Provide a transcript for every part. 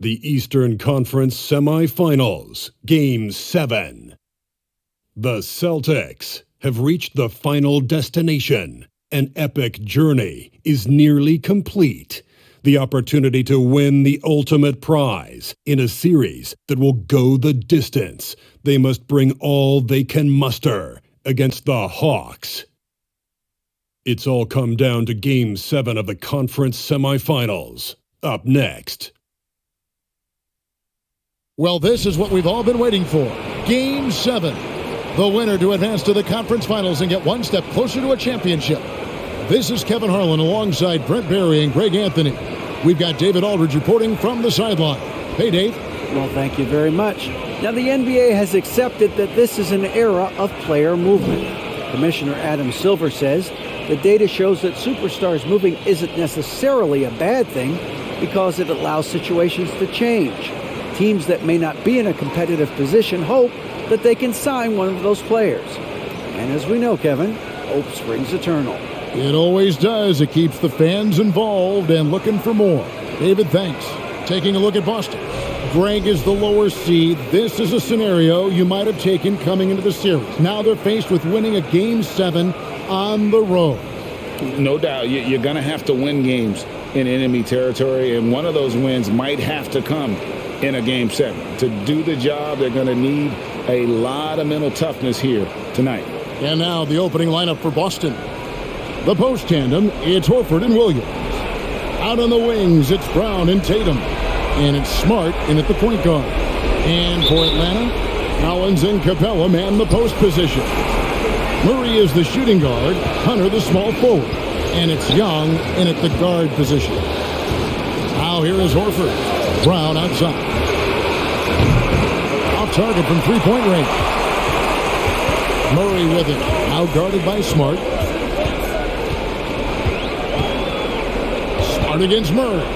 The Eastern Conference Semifinals, Game 7. The Celtics have reached the final destination. An epic journey is nearly complete. The opportunity to win the ultimate prize in a series that will go the distance. They must bring all they can muster against the Hawks. It's all come down to Game 7 of the conference semifinals. Up next. Well, this is what we've all been waiting for. Game 7. The winner to advance to the conference finals and get one step closer to a championship. This is Kevin Harlan alongside Brent Barry and Greg Anthony. We've got David Aldridge reporting from the sideline. Hey, Dave. Well, thank you very much. Now, the NBA has accepted that this is an era of player movement. Commissioner Adam Silver says the data shows that superstars moving isn't necessarily a bad thing because it allows situations to change. Teams that may not be in a competitive position hope that they can sign one of those players. And as we know, Kevin, hope springs eternal. It always does. It keeps the fans involved and looking for more. David, thanks. Taking a look at Boston. Greg is the lower seed. This is a scenario you might have taken coming into the series. Now they're faced with winning a Game 7 on the road. No doubt. You're going to have to win games in enemy territory, and one of those wins might have to come in a Game 7. To do the job, they're going to need a lot of mental toughness here tonight. And now the opening lineup for Boston. The post tandem, it's Horford and Williams. Out on the wings, it's Brown and Tatum. And it's Smart in at the point guard. And for Atlanta, Collins and Capella man the post position. Murray is the shooting guard, Hunter the small forward. And it's Young in at the guard position. Now here is Horford. Brown outside. Off target from three-point range. Murray with it. Now guarded by Smart. Smart against Murray.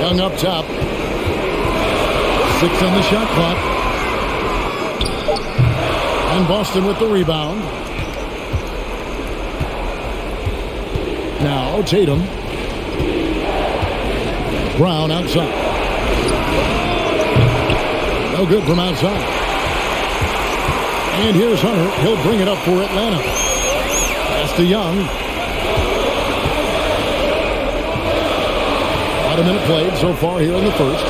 Young up top. 6 on the shot clock. And Boston with the rebound. Now Tatum. Brown outside. No good from outside. And here's Hunter. He'll bring it up for Atlanta. Pass to Young. About a minute played so far here in the first.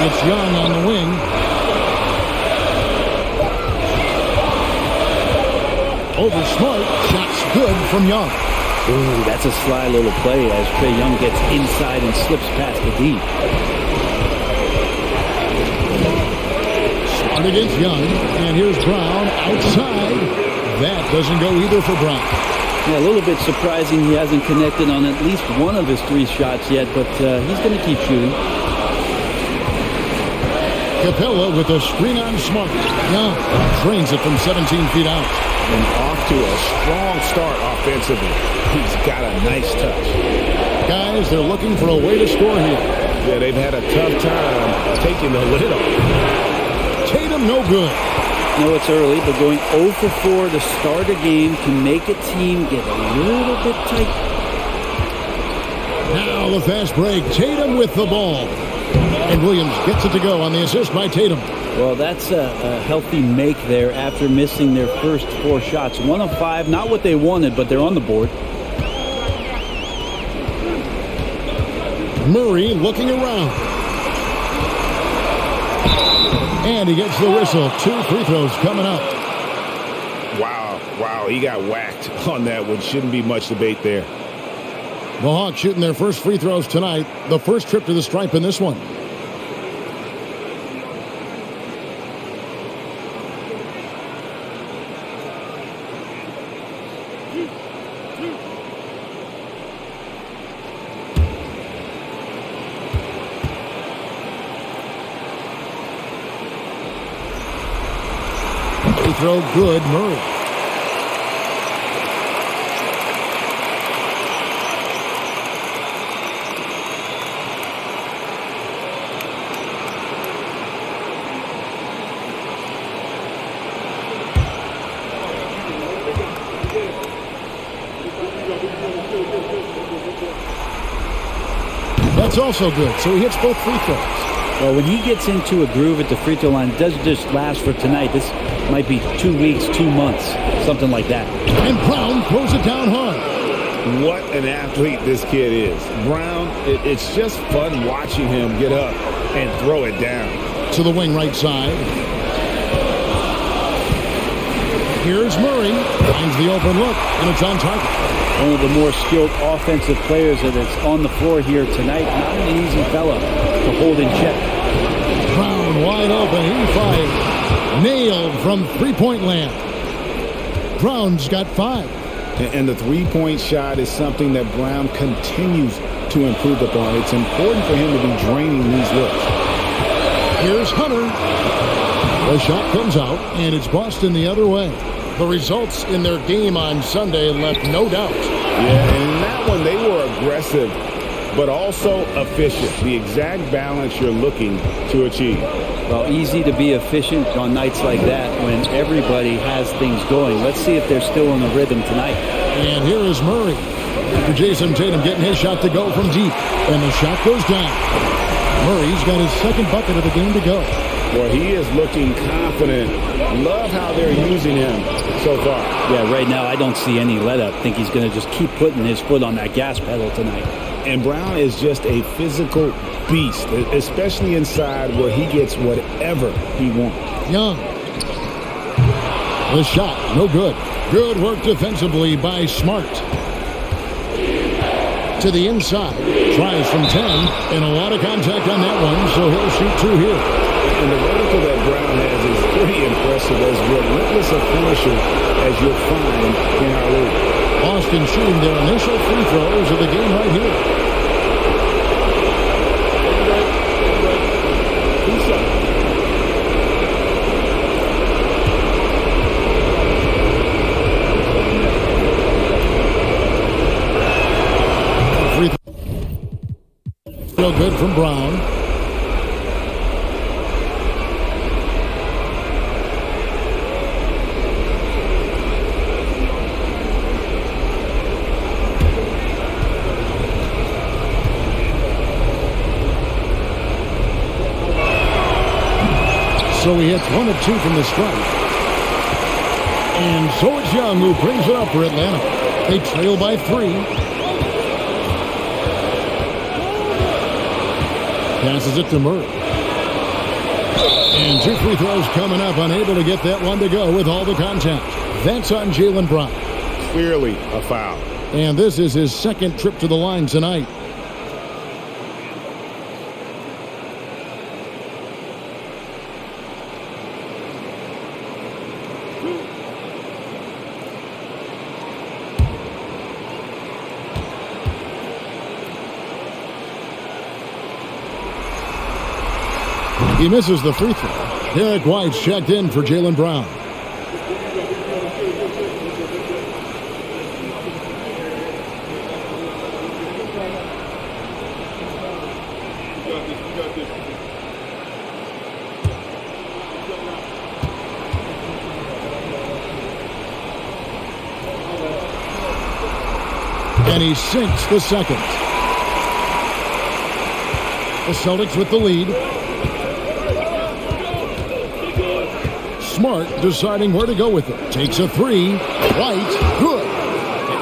It's Young on the wing. Over Smart. Shot's good from Young. Ooh, that's a sly little play as Trae Young gets inside and slips past the D. Smart against Young. And here's Brown outside. That doesn't go either for Brown. Yeah, a little bit surprising he hasn't connected on at least one of his 3 shots yet, but he's going to keep shooting. Capella with a screen on Smart. Young drains it from 17 feet out. And off to a strong start offensively. He's got a nice touch. Guys, they're looking for a way to score here. Yeah, they've had a tough time taking the lid off. Tatum, no good. No, it's early, but going 0 for 4 to start a game can make a team get a little bit tight. Now the fast break. Tatum with the ball. And Williams gets it to go on the assist by Tatum. Well, that's a healthy make there after missing their first 4 shots. 1 of 5, not what they wanted, but they're on the board. Murray looking around. And he gets the whistle. 2 free throws coming up. Wow, he got whacked on that one. Shouldn't be much debate there. The Hawks shooting their first free throws tonight. The first trip to the stripe in this one. Free throw good, Murray. That's also good. So he hits both free throws. Well, when he gets into a groove at the free throw line, it doesn't just last for tonight. This might be 2 weeks, 2 months, something like that. And Brown throws it down hard. What an athlete this kid is. Brown, it's just fun watching him get up and throw it down. To the wing right side. Here's Murray. Finds the open look, and it's on target. One of the more skilled offensive players that is on the floor here tonight. Not an easy fella to hold in check. Brown wide open. He fires. Nailed from three-point land. Brown's got 5. And the three-point shot is something that Brown continues to improve upon. It's important for him to be draining these looks. Here's Hunter. The shot comes out, and it's Boston the other way. The results in their game on Sunday left no doubt. Yeah, and in that one, they were aggressive, but also efficient. The exact balance you're looking to achieve. Well, easy to be efficient on nights like that when everybody has things going. Let's see if they're still in the rhythm tonight. And here is Murray. After Jason Tatum getting his shot to go from deep. And the shot goes down. Murray's got his second bucket of the game to go. Well, he is looking confident. Love how they're using him so far. Yeah, right now I don't see any let up. I think he's going to just keep putting his foot on that gas pedal tonight. And Brown is just a physical beast, especially inside where he gets whatever he wants. Young. The shot, no good. Good work defensively by Smart. To the inside. Tries from 10. And a lot of contact on that one, so he'll shoot 2 here. And the vertical that Brown has is pretty impressive, as relentless a finisher as you'll find in our league. Boston shooting their initial free throws of the game right here. Free throw good from Brown. So he hits 1 of 2 from the stripe. And so it's Young who brings it up for Atlanta. They trail by 3. Passes it to Murray. And 2 free throws coming up. Unable to get that one to go with all the contact. That's on Jaylen Brown. Clearly a foul. And this is his second trip to the line tonight. He misses the free throw. Derek White's checked in for Jaylen Brown. And he sinks the second. The Celtics with the lead. Smart deciding where to go with it. Takes a 3. White, good.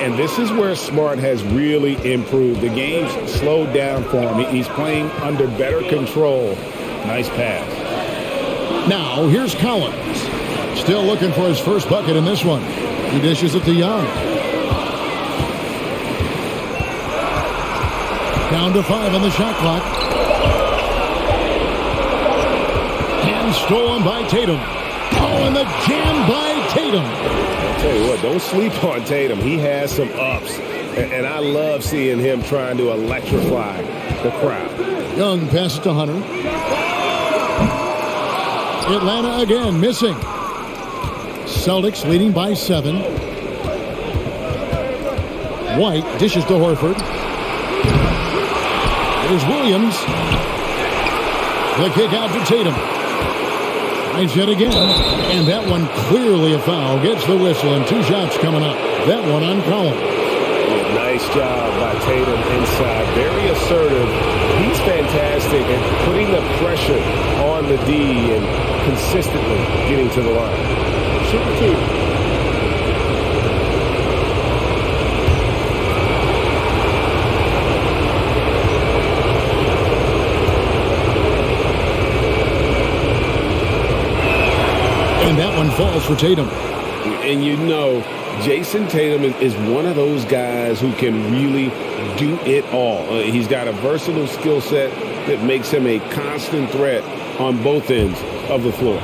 And this is where Smart has really improved. The game's slowed down for him. He's playing under better control. Nice pass. Now, here's Collins. Still looking for his first bucket in this one. He dishes it to Young. Down to 5 on the shot clock. And stolen by Tatum. Oh, and the jam by Tatum. I'll tell you what, don't sleep on Tatum. He has some ups, and I love seeing him trying to electrify the crowd. Young passes to Hunter. Atlanta again missing. Celtics leading by 7. White dishes to Horford. There's Williams. The kick out to Tatum. Tries yet again. And that one clearly a foul. Gets the whistle and 2 shots coming up. That one on Collins. Yeah, nice job by Tatum inside. Very assertive. He's fantastic at putting the pressure on the D and consistently getting to the line. Shooting two. And that one falls for Tatum. And you know, Jason Tatum is one of those guys who can really do it all. He's got a versatile skill set that makes him a constant threat on both ends of the floor.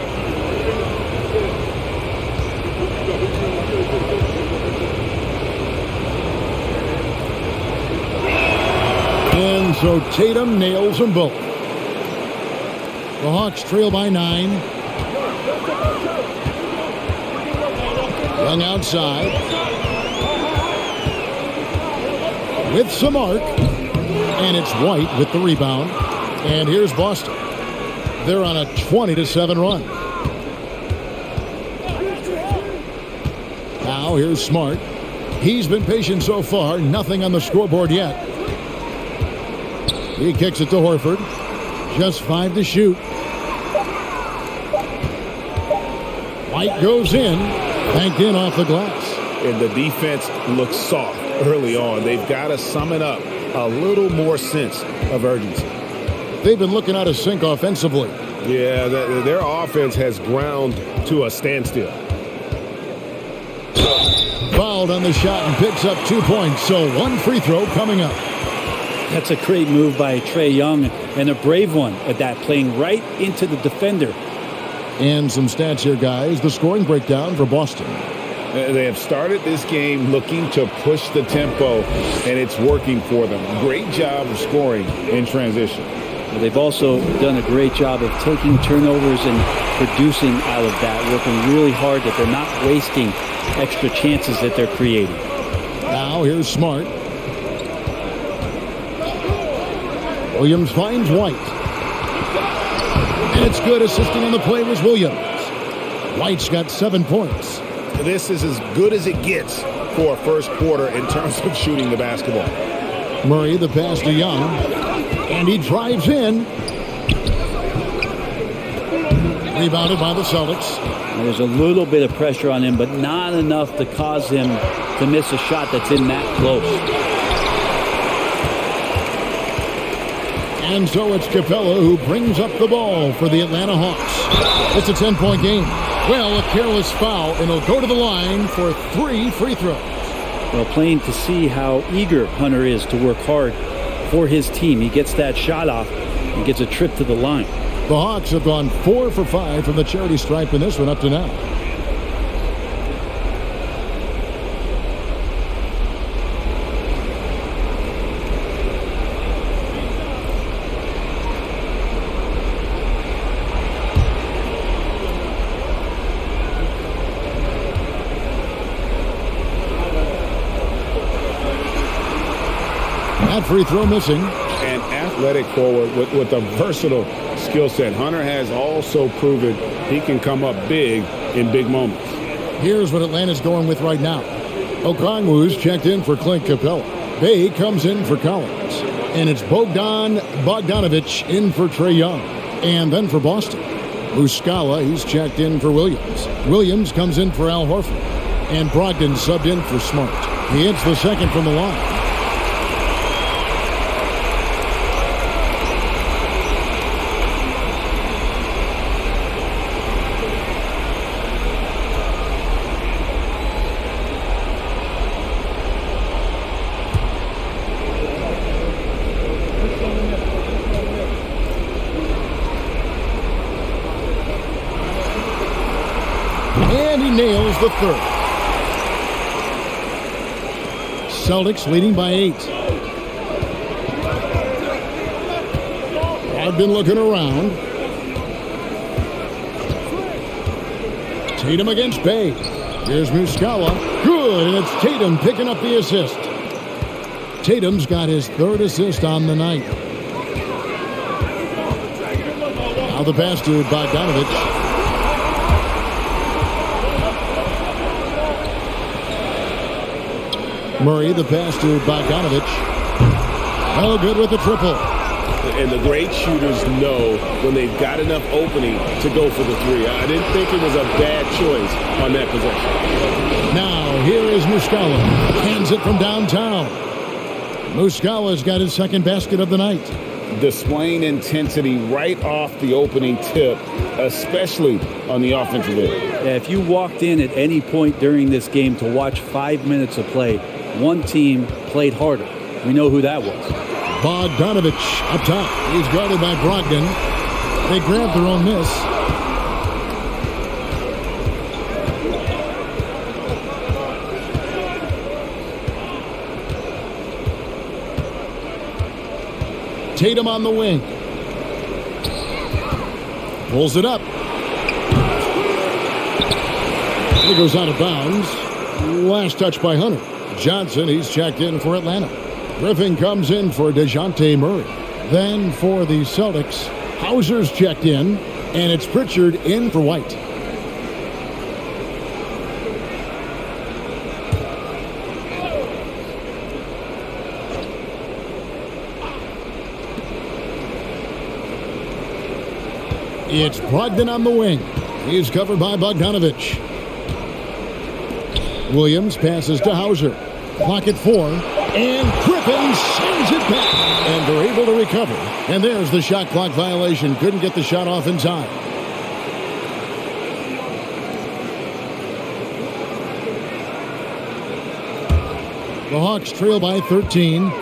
And so Tatum nails them both. The Hawks trail by 9. Young outside. With some arc. And it's White with the rebound. And here's Boston. They're on a 20-7 run. Now here's Smart. He's been patient so far. Nothing on the scoreboard yet. He kicks it to Horford. Just 5 to shoot. White goes in. Banked in off the glass. And the defense looks soft early on. They've got to sum it up. A little more sense of urgency. They've been looking out of sync offensively. Yeah, their offense has ground to a standstill. Fouled on the shot and picks up 2 points. So one free throw coming up. That's a great move by Trae Young, and a brave one at that, playing right into the defender. And some stats here, guys. The scoring breakdown for Boston. They have started this game looking to push the tempo, and it's working for them. Great job of scoring in transition. Well, they've also done a great job of taking turnovers and producing out of that, working really hard that they're not wasting extra chances that they're creating. Now here's Smart. Williams finds White. And it's good. Assisting on the play was Williams. White's got 7 points. This is as good as it gets for a first quarter in terms of shooting the basketball. Murray, the pass to Young. And he drives in. Rebounded by the Celtics. There's a little bit of pressure on him, but not enough to cause him to miss a shot that's in that close. And so it's Capella who brings up the ball for the Atlanta Hawks. It's a 10-point game. Well, a careless foul, and he'll go to the line for 3 free throws. Well, plain to see how eager Hunter is to work hard for his team. He gets that shot off and gets a trip to the line. The Hawks have gone 4 for 5 from the charity stripe in this one up to now. That free throw missing. An athletic forward with a versatile skill set. Hunter has also proven he can come up big in big moments. Here's what Atlanta's going with right now. Okongwu's checked in for Clint Capella. Bay comes in for Collins. And it's Bogdanovich in for Trae Young. And then for Boston, Muscala, he's checked in for Williams. Williams comes in for Al Horford. And Brogdon subbed in for Smart. He hits the second from the line. And he nails the third. Celtics leading by 8. I've been looking around. Tatum against Bay. Here's Muscala. Good, and it's Tatum picking up the assist. Tatum's got his 3rd assist on the night. Now the pass to Bogdanovich. Murray, the pass to Bogdanovich. Oh, good with the triple. And the great shooters know when they've got enough opening to go for the three. I didn't think it was a bad choice on that possession. Now, here is Muscala. Hands it from downtown. Muscala's got his second basket of the night. Displaying intensity right off the opening tip, especially on the offensive end. Yeah, if you walked in at any point during this game to watch 5 minutes of play, one team played harder. We know who that was. Bogdanovich up top. He's guarded by Brogdon. They grab their own miss. Tatum on the wing. Pulls it up. It goes out of bounds. Last touch by Hunter. Johnson, he's checked in for Atlanta. Griffin comes in for DeJounte Murray. Then for the Celtics, Hauser's checked in, and it's Pritchard in for White. It's Brogdon on the wing. He's covered by Bogdanovich. Williams passes to Hauser. Clock at 4. And Griffin sends it back. And they're able to recover. And there's the shot clock violation. Couldn't get the shot off in time. The Hawks trail by 13.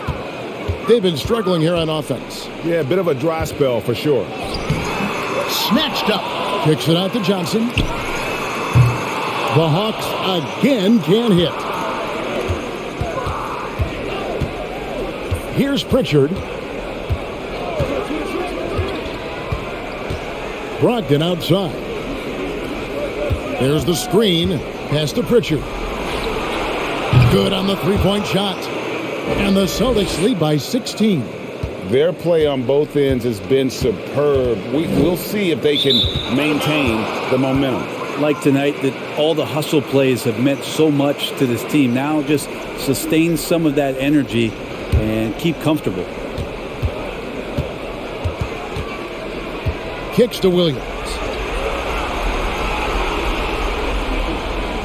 They've been struggling here on offense. Yeah, a bit of a dry spell for sure. Snatched up. Kicks it out to Johnson. The Hawks again can't hit. Here's Pritchard. Brogdon outside. There's the screen. Pass to Pritchard. Good on the three-point shot. And the Celtics lead by 16. Their play on both ends has been superb. We'll see if they can maintain the momentum. Like tonight, that all the hustle plays have meant so much to this team. Now just sustain some of that energy and keep comfortable. Kicks to Williams.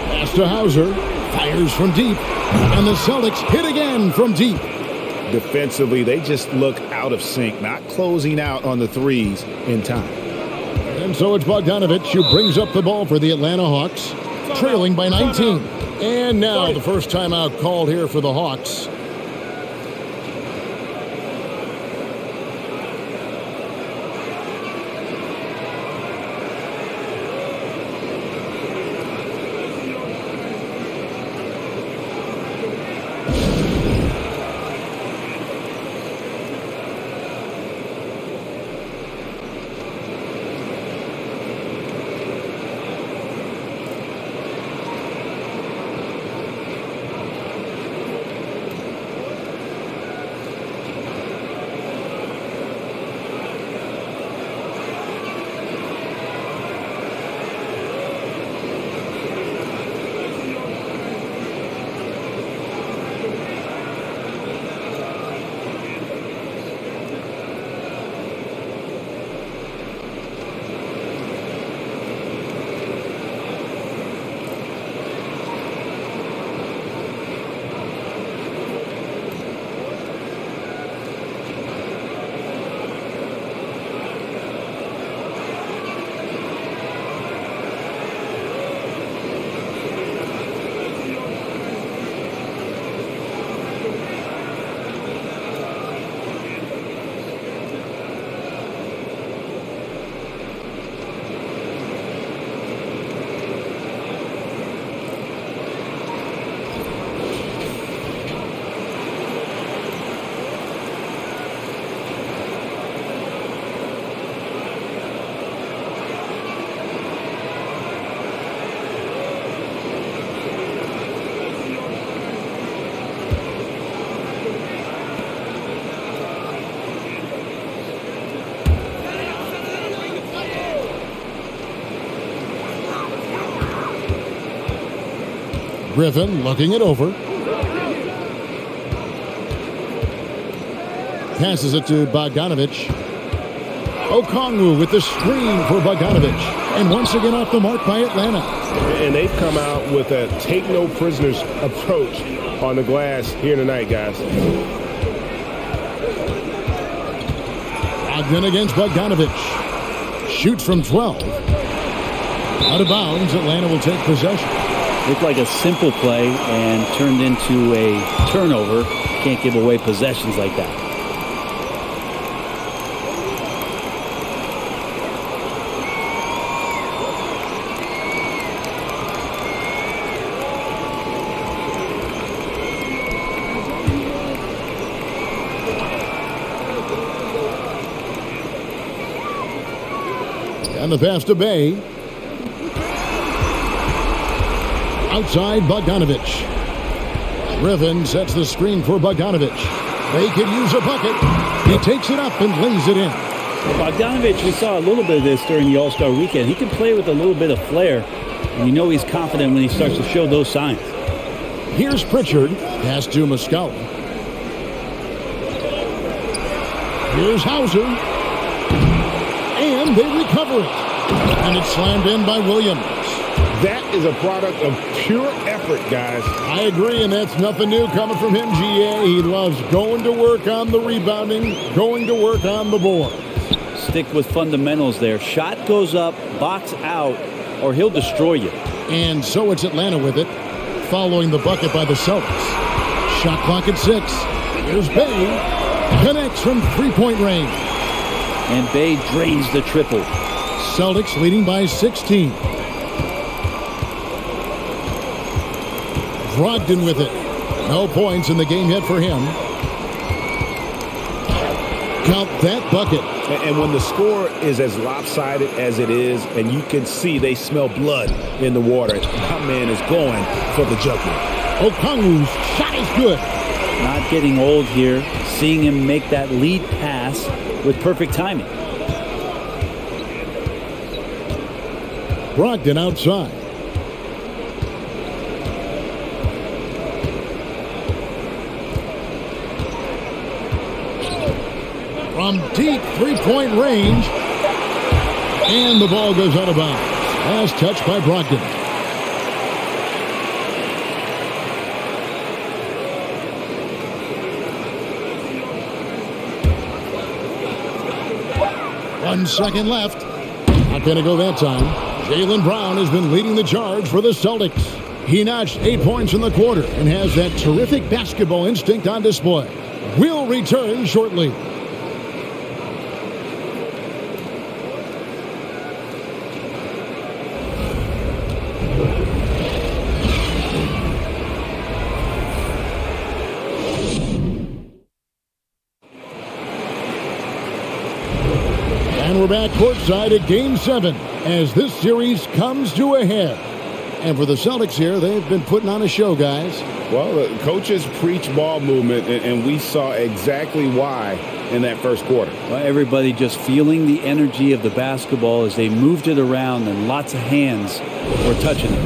Pass to Hauser. Fires from deep. And the Celtics hit again from deep. Defensively, they just look out of sync, not closing out on the threes in time. And so it's Bogdanovich who brings up the ball for the Atlanta Hawks, trailing by 19. And now the first timeout called here for the Hawks. Griffin looking it over. passes it to Bogdanovich. Okongwu with the screen for Bogdanovich. And once again off the mark by Atlanta. And they've come out with a take-no-prisoners approach on the glass here tonight, guys. Ogden against Bogdanovich. Shoots from 12. Out of bounds, Atlanta will take possession. Looked like a simple play and turned into a turnover. Can't give away possessions like that. And the pass to Bay. Outside Bogdanovich. Griffin sets the screen for Bogdanovich. They could use a bucket. He takes it up and lays it in. Bogdanovich, we saw a little bit of this during the All-Star weekend. He can play with a little bit of flair, and you know he's confident when he starts to show those signs. Here's Pritchard. Pass to Muscala. Here's Hauser. And they recover it. And it's slammed in by Williams. That is a product of pure effort, guys. I agree, and that's nothing new coming from him, GA. He loves going to work on the rebounding, going to work on the board. Stick with fundamentals there. Shot goes up, box out, or he'll destroy you. And so it's Atlanta with it, following the bucket by the Celtics. Shot clock at 6. Here's Bay. Connects from three-point range. And Bay drains the triple. Celtics leading by 16. Brogdon with it. No points in the game yet for him. Count that bucket. And when the score is as lopsided as it is, and you can see they smell blood in the water, my man is going for the jugular. Okongwu's shot is good. Not getting old here. Seeing him make that lead pass with perfect timing. Brogdon outside. From deep three-point range. And the ball goes out of bounds. Last touch by Brogdon. One second left. Not going to go that time. Jaylen Brown has been leading the charge for the Celtics. He notched 8 points in the quarter and has that terrific basketball instinct on display. We'll return shortly. And we're back courtside at Game 7 as this series comes to a head. And for the Celtics here, they've been putting on a show, guys. Well, the coaches preach ball movement, and we saw exactly why in that first quarter. Well, everybody just feeling the energy of the basketball as they moved it around, and lots of hands were touching it.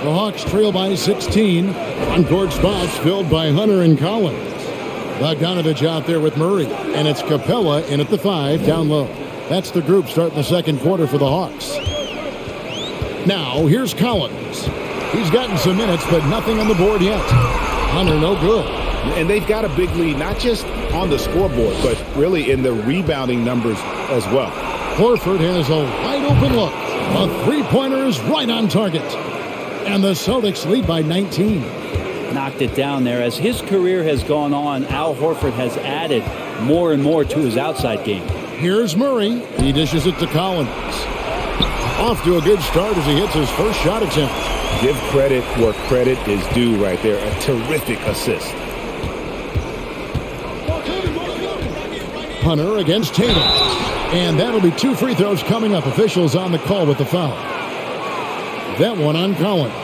The Hawks trail by 16. On-court spots filled by Hunter and Collins. Bogdanovich out there with Murray. And it's Capella in at the 5 down low. That's the group starting the second quarter for the Hawks. Now, here's Collins. He's gotten some minutes, but nothing on the board yet. Hunter, no good. And they've got a big lead, not just on the scoreboard, but really in the rebounding numbers as well. Horford has a wide open look. A three-pointer is right on target. And the Celtics lead by 19. Knocked it down there. As his career has gone on, Al Horford has added more and more to his outside game. Here's Murray. He dishes it to Collins. Off to a good start as he hits his first shot attempt. Give credit where credit is due right there. A terrific assist. Hunter against Tatum. And that'll be 2 free throws coming up. Officials on the call with the foul. That one on Collins.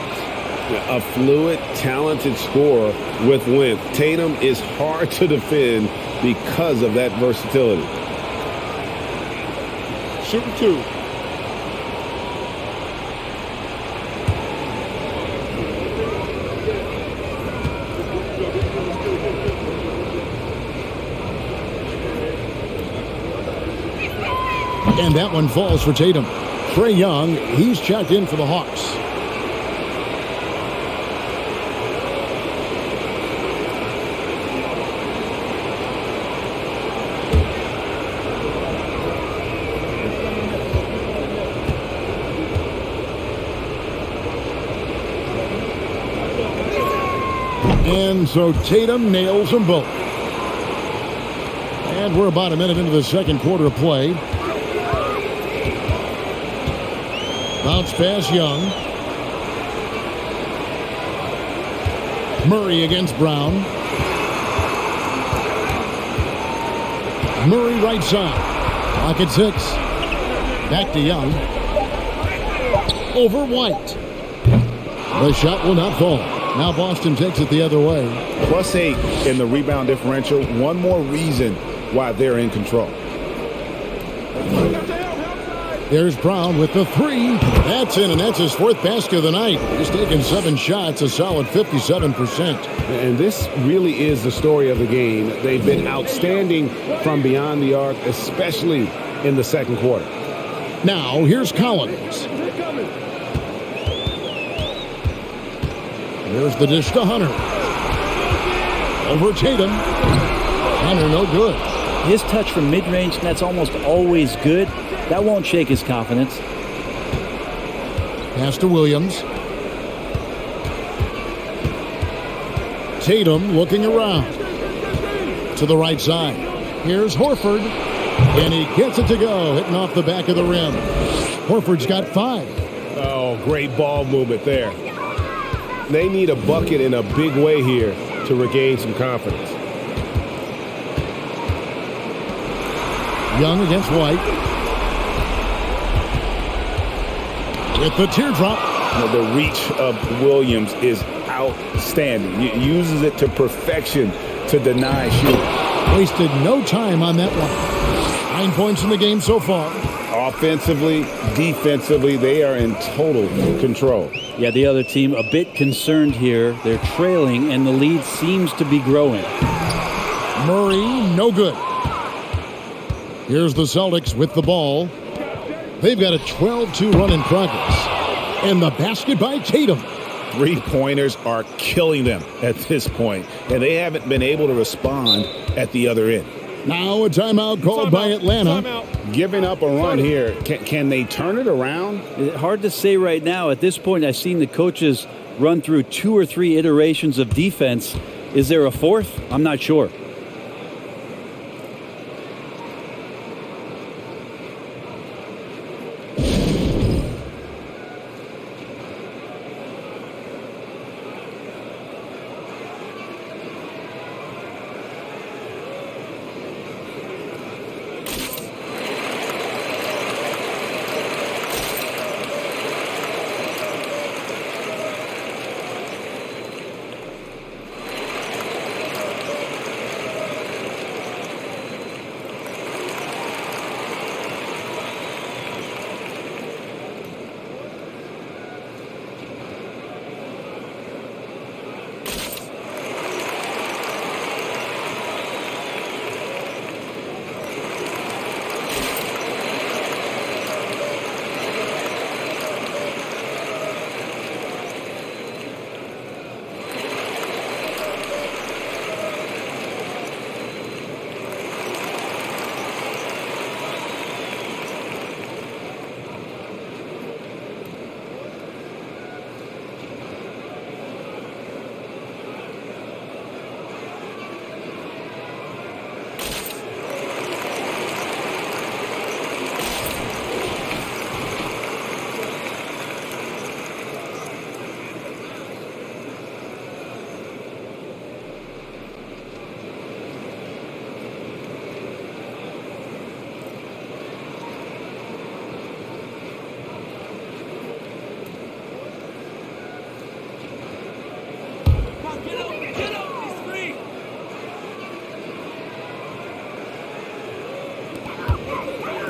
A fluid, talented scorer with length. Tatum is hard to defend because of that versatility. Shooting 2. And that one falls for Tatum. Trae Young, he's checked in for the Hawks. And so Tatum nails them both. And we're about a minute into the second quarter of play. Bounce pass Young. Murray against Brown. Murray right side. Clock at 6. Back to Young. Over White. The shot will not fall. Now Boston takes it the other way. +8 in the rebound differential. One more reason why they're in control. There's Brown with the 3. That's in, and that's his 4th basket of the night. He's taken 7 shots, a solid 57%. And this really is the story of the game. They've been outstanding from beyond the arc, especially in the second quarter. Now, here's Collins. There's the dish to Hunter. Over Tatum. Hunter no good. His touch from mid-range, that's almost always good. That won't shake his confidence. Pass to Williams. Tatum looking around. To the right side. Here's Horford. And he gets it to go, hitting off the back of the rim. Horford's got 5. Oh, great ball movement there. They need a bucket in a big way here to regain some confidence. Young against White. With the teardrop. The reach of Williams is outstanding. He uses it to perfection to deny shooting. Wasted no time on that one. 9 points in the game so far. Offensively, defensively, they are in total control. Yeah, the other team a bit concerned here. They're trailing, and the lead seems to be growing. Murray, no good. Here's the Celtics with the ball. They've got a 12-2 run in progress. And the basket by Tatum. 3-pointers are killing them at this point, and they haven't been able to respond at the other end. Now a timeout called by Atlanta. Giving up a run here. Can they turn it around? Hard to say right now. At this point, I've seen the coaches run through 2 or 3 iterations of defense. Is there a 4th? I'm not sure.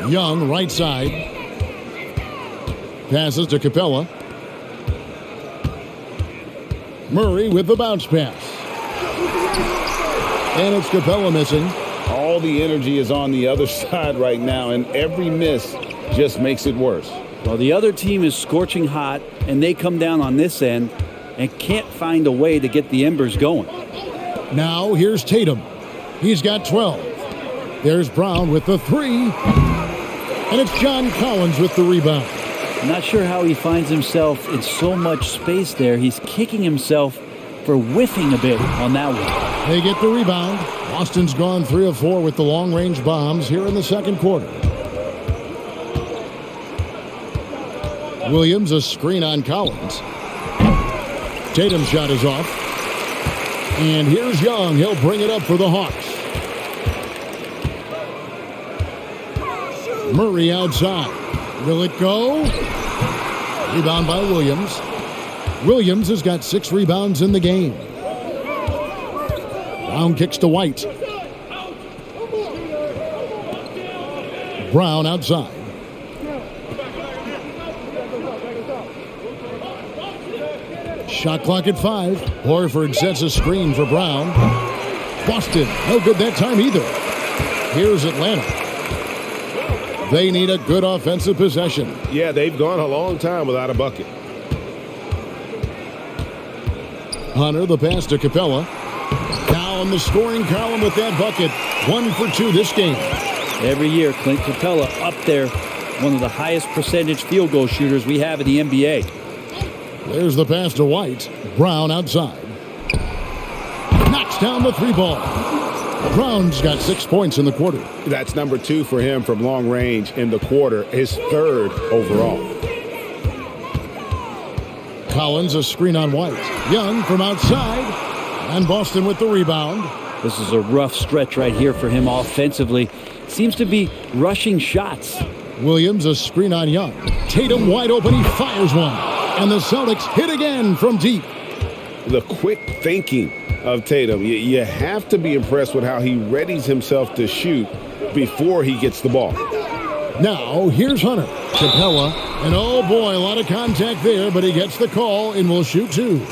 Young, right side. Passes to Capella. Murray with the bounce pass. And it's Capella missing. All all the energy is on the other side right now, and every miss just makes it worse. Well, the other team is scorching hot, and they come down on this end and can't find a way to get the embers going. Now here's Tatum. He's got 12. There's Brown with the 3. And it's John Collins with the rebound. Not sure how he finds himself in so much space there. He's kicking himself for whiffing a bit on that one. They get the rebound. Boston's gone 3 of 4 with the long-range bombs here in the second quarter. Williams, a screen on Collins. Tatum's shot is off. And here's Young. He'll bring it up for the Hawks. Murray outside. Will it go? Rebound by Williams. Williams has got 6 rebounds in the game. Brown kicks to White. Brown outside. Shot clock at 5. Horford sets a screen for Brown. Boston, no good that time either. Here's Atlanta. They need a good offensive possession. Yeah, they've gone a long time without a bucket. Hunter, the pass to Capella. Down the scoring column with that bucket. 1 for 2 this game. Every year, Clint Capella up there, one of the highest percentage field goal shooters we have in the NBA. There's the pass to White. Brown outside. Knocks down the 3 ball. Brown's got 6 points in the quarter. That's number 2 for him from long range in the quarter, his 3rd overall. Collins, a screen on White. Young from outside. And Boston with the rebound. This is a rough stretch right here for him offensively. Seems to be rushing shots. Williams, a screen on Young. Tatum wide open. He fires one. And the Celtics hit again from deep. The quick thinking of Tatum. You have to be impressed with how he readies himself to shoot before he gets the ball. Now, here's Hunter. Capella. And oh boy, a lot of contact there, but he gets the call and will shoot 2.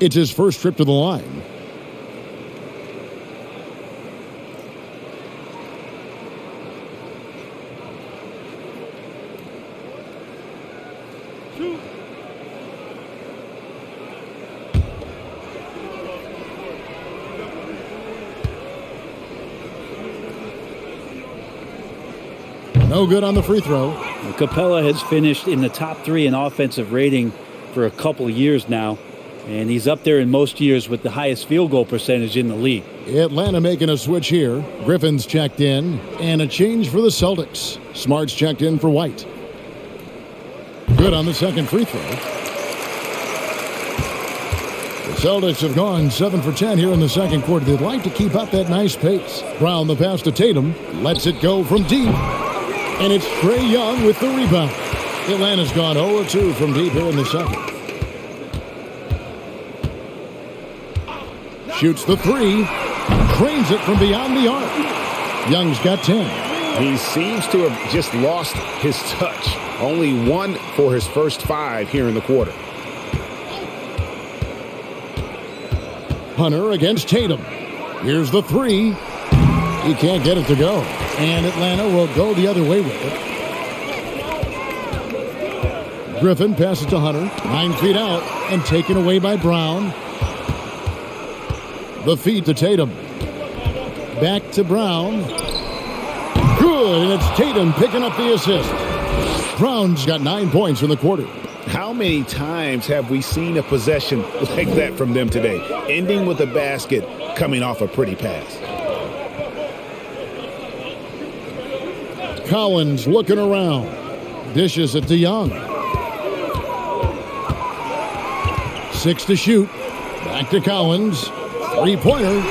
It's his first trip to the line. No good on the free throw. Capella has finished in the top 3 in offensive rating for a couple of years now, and he's up there in most years with the highest field goal percentage in the league. Atlanta making a switch here. Griffin's checked in, and a change for the Celtics. Smart's checked in for White. Good on the second free throw. The Celtics have gone 7 for 10 here in the second quarter. They'd like to keep up that nice pace. Brown, the pass to Tatum, lets it go from deep. And it's Trae Young with the rebound. Atlanta's gone 0-2 from deep here in the second. Shoots the 3. Cranes it from beyond the arc. Young's got 10. He seems to have just lost his touch. Only 1 for his first 5 here in the quarter. Hunter against Tatum. Here's the 3. He can't get it to go. And Atlanta will go the other way with it. Griffin passes to Hunter. 9 feet out and taken away by Brown. The feed to Tatum. Back to Brown. Good, and it's Tatum picking up the assist. Brown's got 9 points in the quarter. How many times have we seen a possession like that from them today? Ending with a basket, coming off a pretty pass. Collins looking around. Dishes it to Young. 6 to shoot. Back to Collins. 3-pointer.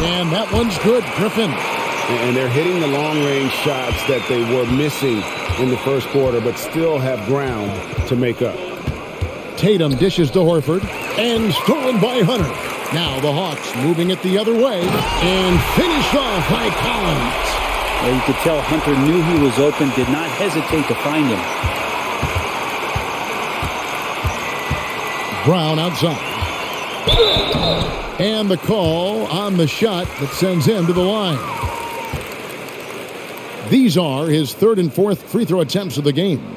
And that one's good. Griffin. And they're hitting the long-range shots that they were missing in the first quarter, but still have ground to make up. Tatum dishes to Horford. And stolen by Hunter. Now the Hawks moving it the other way. And finished off by Collins. Well, you could tell Hunter knew he was open, did not hesitate to find him. Brown outside. And the call on the shot that sends him to the line. These are his third and fourth free throw attempts of the game.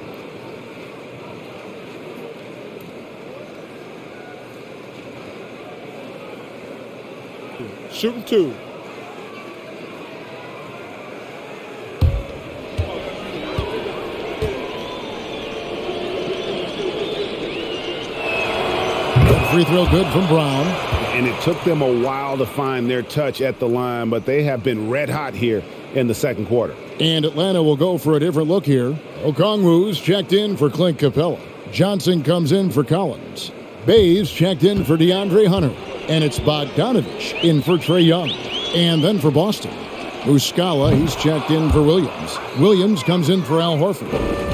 Shooting two. Free throw good from Brown. And it took them a while to find their touch at the line, but they have been red hot here in the second quarter. And Atlanta will go for a different look here. Okongwu's checked in for Clint Capella. Johnson comes in for Collins. Bays checked in for DeAndre Hunter. And it's Bogdanovich in for Trae Young. And then for Boston, Muscala, he's checked in for Williams. Williams comes in for Al Horford.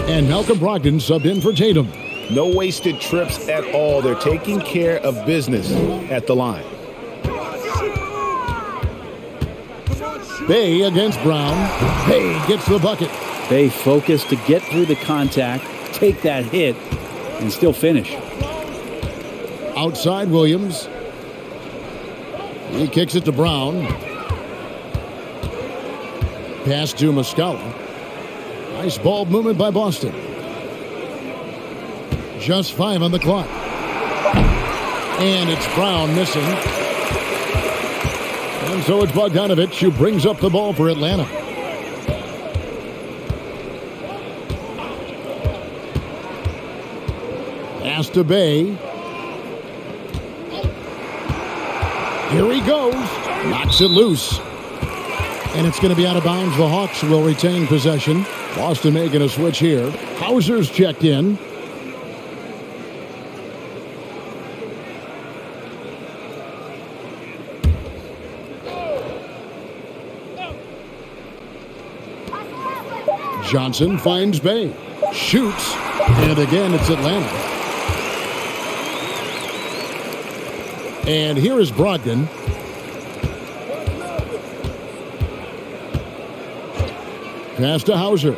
And Malcolm Brogdon subbed in for Tatum. No wasted trips at all. They're taking care of business at the line. Bay against Brown. Bay gets the bucket. Bay focused to get through the contact, take that hit, and still finish. Outside Williams. He kicks it to Brown. Pass to Muscala. Nice ball movement by Boston. Just 5 on the clock. And it's Brown missing. And so it's Bogdanovich who brings up the ball for Atlanta. Pass to Bay. Here he goes. Knocks it loose. And it's going to be out of bounds. The Hawks will retain possession. Boston making a switch here. Hauser's checked in. Johnson finds Bay. Shoots. And again, it's Atlanta. And here is Brogdon. Pass to Hauser.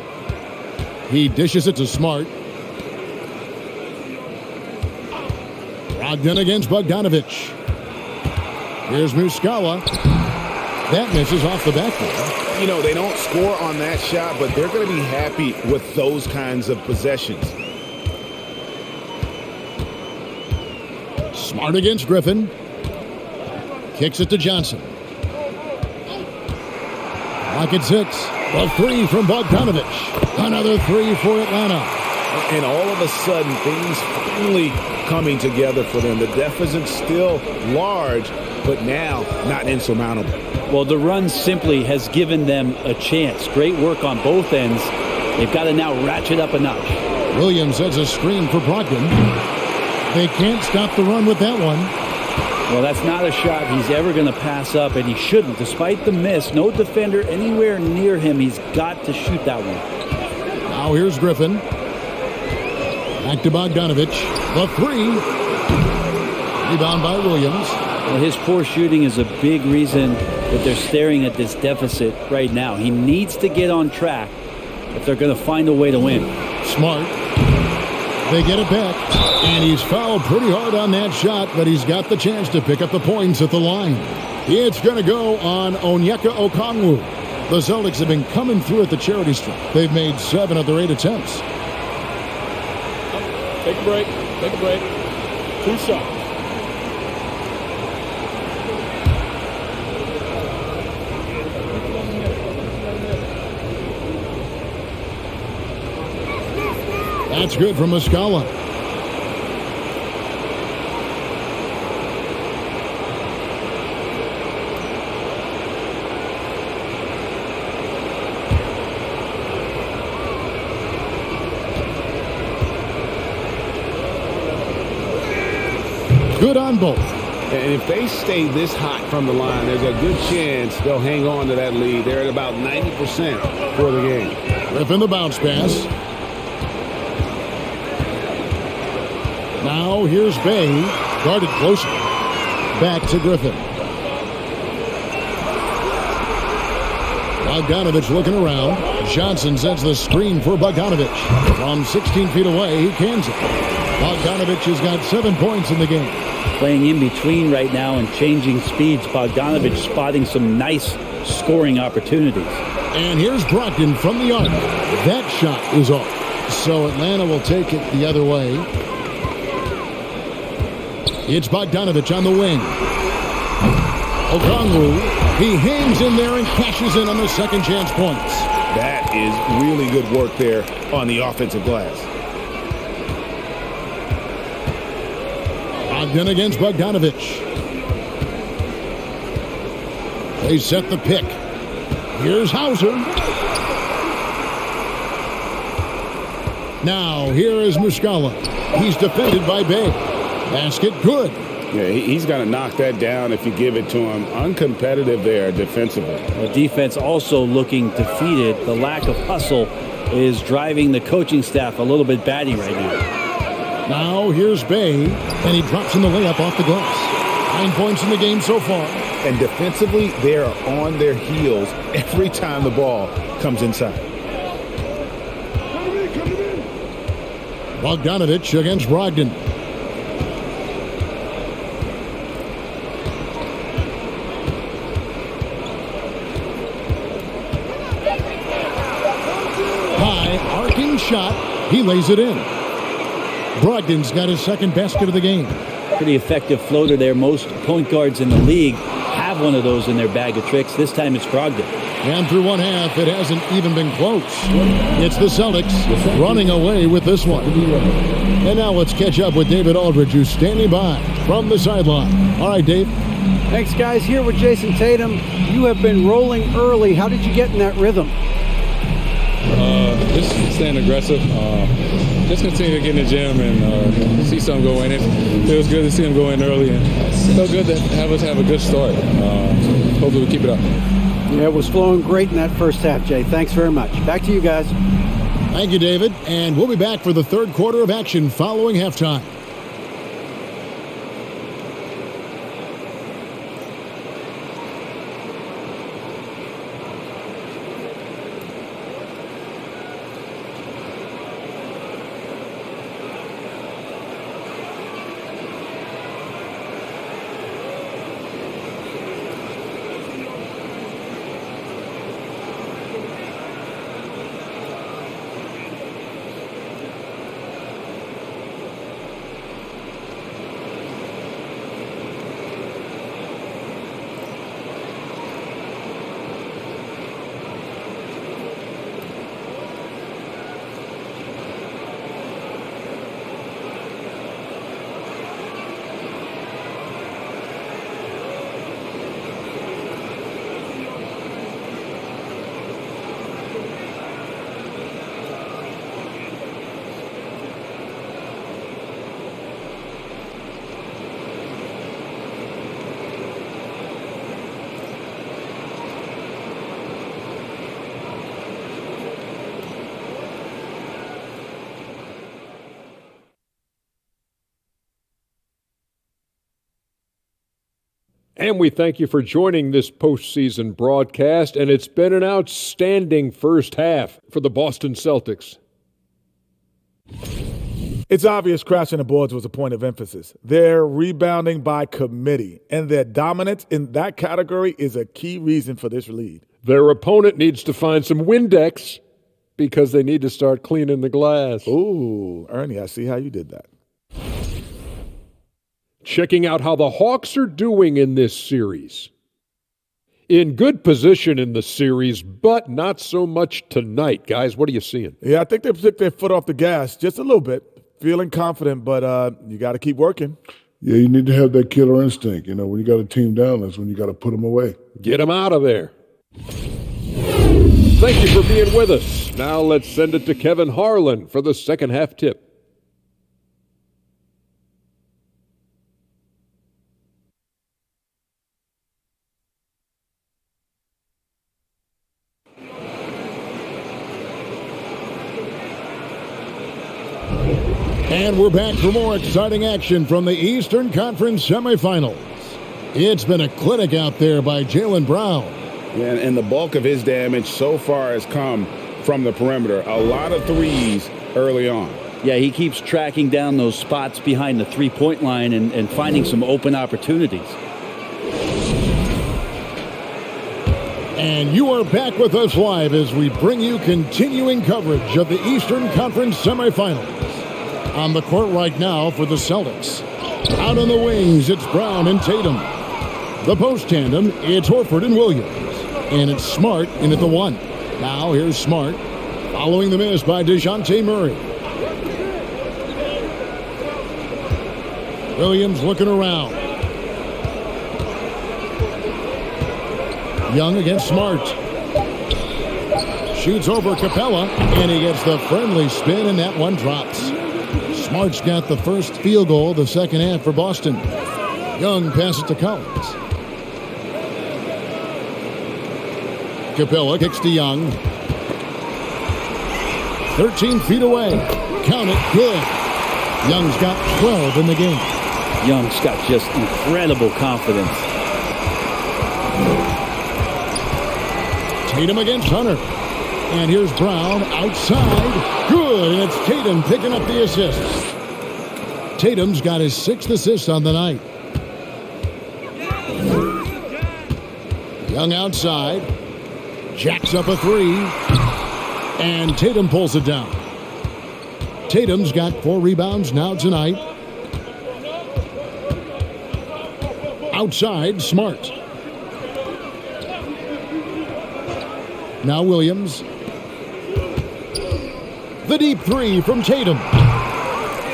He dishes it to Smart. Brogdon against Bogdanovich. Here's Muscala. That misses off the backboard. You know, they don't score on that shot, but they're going to be happy with those kinds of possessions. Smart against Griffin. Kicks it to Johnson. Clock at 6. A 3 from Bogdanovich. Another 3 for Atlanta. And all of a sudden, things finally coming together for them. The deficit's still large, but now not insurmountable. Well, the run simply has given them a chance. Great work on both ends. They've got to now ratchet up a notch. Williams sets a screen for Brogdon. They can't stop the run with that one. Well, that's not a shot he's ever going to pass up, and he shouldn't. Despite the miss, no defender anywhere near him. He's got to shoot that one. Now here's Griffin. Back to Bogdanovich. The 3. Rebound by Williams. Well, his poor shooting is a big reason that they're staring at this deficit right now. He needs to get on track if they're going to find a way to win. Smart. They get it back, and he's fouled pretty hard on that shot, but he's got the chance to pick up the points at the line. It's going to go on Onyeka Okongwu. The Celtics have been coming through at the charity stripe. They've made 7 of their 8 attempts. Take a break. Take a break. 2 shots. That's good from Muscala. Good on both. And if they stay this hot from the line, there's a good chance they'll hang on to that lead. They're at about 90% for the game. Griffin the bounce pass. Now here's Bay, guarded closer. Back to Griffin. Bogdanovich looking around. Johnson sets the screen for Bogdanovich. From 16 feet away, he cans it. Bogdanovich has got 7 points in the game. Playing in between right now and changing speeds. Bogdanovich spotting some nice scoring opportunities. And here's Brogdon from the arc. That shot is off. So Atlanta will take it the other way. It's Bogdanovich on the wing. Okongwu, he hangs in there and cashes in on the second chance points. That is really good work there on the offensive glass. Ogden against Bogdanovich. They set the pick. Here's Hauser. Now, here is Muscala. He's defended by Bay. Basket good. Yeah, he's going to knock that down if you give it to him. Uncompetitive there defensively. The defense also looking defeated. The lack of hustle is driving the coaching staff a little bit batty right now. Now, here's Bay, and he drops in the layup off the glass. 9 points in the game so far. And defensively, they are on their heels every time the ball comes inside. Bogdanovich against Brogdon. High, arcing shot. He lays it in. Brogdon's got his second basket of the game. Pretty effective floater there. Most point guards in the league have one of those in their bag of tricks. This time it's Brogdon. And through one half, it hasn't even been close. It's the Celtics running away with this one. And now let's catch up with David Aldridge, who's standing by from the sideline. All right, Dave. Thanks, guys. Here with Jason Tatum. You have been rolling early. How did you get in that rhythm? Just staying aggressive. Just continue to get in the gym and see something go in. It feels good to see them go in early, and it felt good to have us have a good start. Hopefully we keep it up. Yeah, it was flowing great in that first half, Jay. Thanks very much. Back to you guys. Thank you, David. And we'll be back for the third quarter of action following halftime. And we thank you for joining this postseason broadcast, and it's been an outstanding first half for the Boston Celtics. It's obvious crashing the boards was a point of emphasis. They're rebounding by committee, and their dominance in that category is a key reason for this lead. Their opponent needs to find some Windex because they need to start cleaning the glass. Ooh, Ernie, I see how you did that. Checking out how the Hawks are doing in this series. In good position in the series, but not so much tonight. Guys, what are you seeing? Yeah, I think they took their foot off the gas just a little bit. Feeling confident, but you got to keep working. Yeah, you need to have that killer instinct. You know, when you got a team down, that's when you got to put them away. Get them out of there. Thank you for being with us. Now let's send it to Kevin Harlan for the second half tip. And we're back for more exciting action from the Eastern Conference semifinals. It's been a clinic out there by Jaylen Brown. Yeah, and the bulk of his damage so far has come from the perimeter. A lot of threes early on. Yeah, he keeps tracking down those spots behind the three-point line and finding some open opportunities. And you are back with us live as we bring you continuing coverage of the Eastern Conference semifinals. On the court right now for the Celtics. Out on the wings, it's Brown and Tatum. The post tandem, it's Horford and Williams. And it's Smart in at the 1. Now here's Smart, following the miss by DeJounte Murray. Williams looking around. Young against Smart. Shoots over Capella, and he gets the friendly spin, and that one drops. Smart's got the first field goal of the second half for Boston. Young passes to Collins. Capella kicks to Young. 13 feet away. Count it. Good. Young's got 12 in the game. Young's got just incredible confidence. Tatum against Hunter. And here's Brown outside. Good. And it's Tatum picking up the assist. Tatum's got his 6th assist on the night. Young outside. Jacks up a 3. And Tatum pulls it down. Tatum's got 4 rebounds now tonight. Outside, Smart. Now Williams. The deep 3 from Tatum.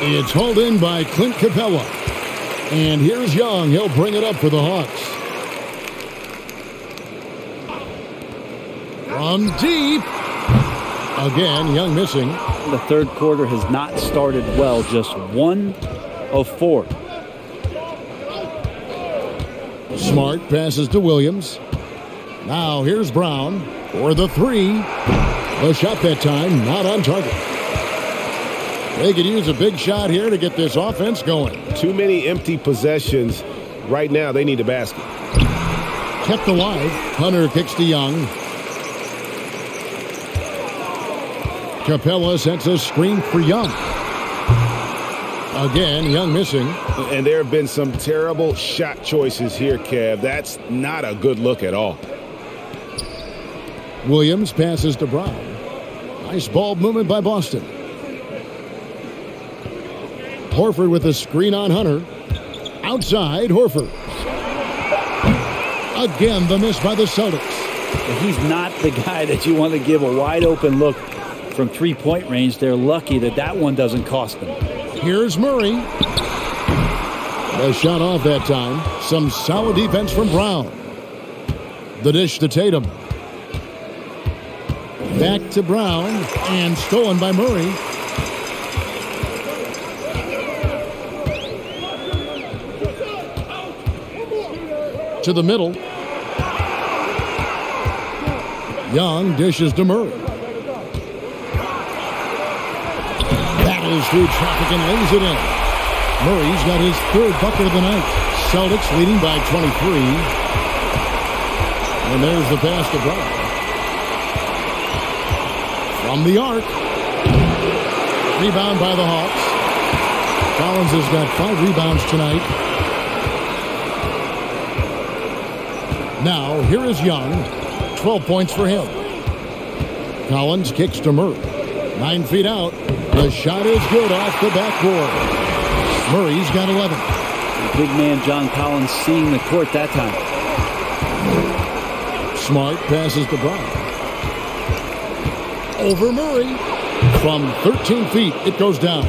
It's hauled in by Clint Capella. And here's Young. He'll bring it up for the Hawks. From deep. Again, Young missing. The third quarter has not started well. Just 1 of 4. Smart passes to Williams. Now here's Brown for the 3. The shot that time not on target. They could use a big shot here to get this offense going. Too many empty possessions. Right now, they need a basket. Kept alive. Hunter kicks to Young. Capella sets a screen for Young. Again, Young missing. And there have been some terrible shot choices here, Kev. That's not a good look at all. Williams passes to Brown. Nice ball movement by Boston. Horford with a screen on Hunter. Outside, Horford. Again, the miss by the Celtics. He's not the guy that you want to give a wide open look from three-point range. They're lucky that that one doesn't cost them. Here's Murray. A shot off that time. Some solid defense from Brown. The dish to Tatum. Back to Brown. And stolen by Murray. To the middle. Young dishes to Murray. Battles through traffic and lays it in. Murray's got his 3rd bucket of the night. Celtics leading by 23. And there's the pass to Brown. From the arc. Rebound by the Hawks. Collins has got 5 rebounds tonight. Now, here is Young. 12 points for him. Collins kicks to Murray. 9 feet out. The shot is good off the backboard. Murray's got 11. Big man John Collins seeing the court that time. Smart passes to Brown. Over Murray. From 13 feet, it goes down.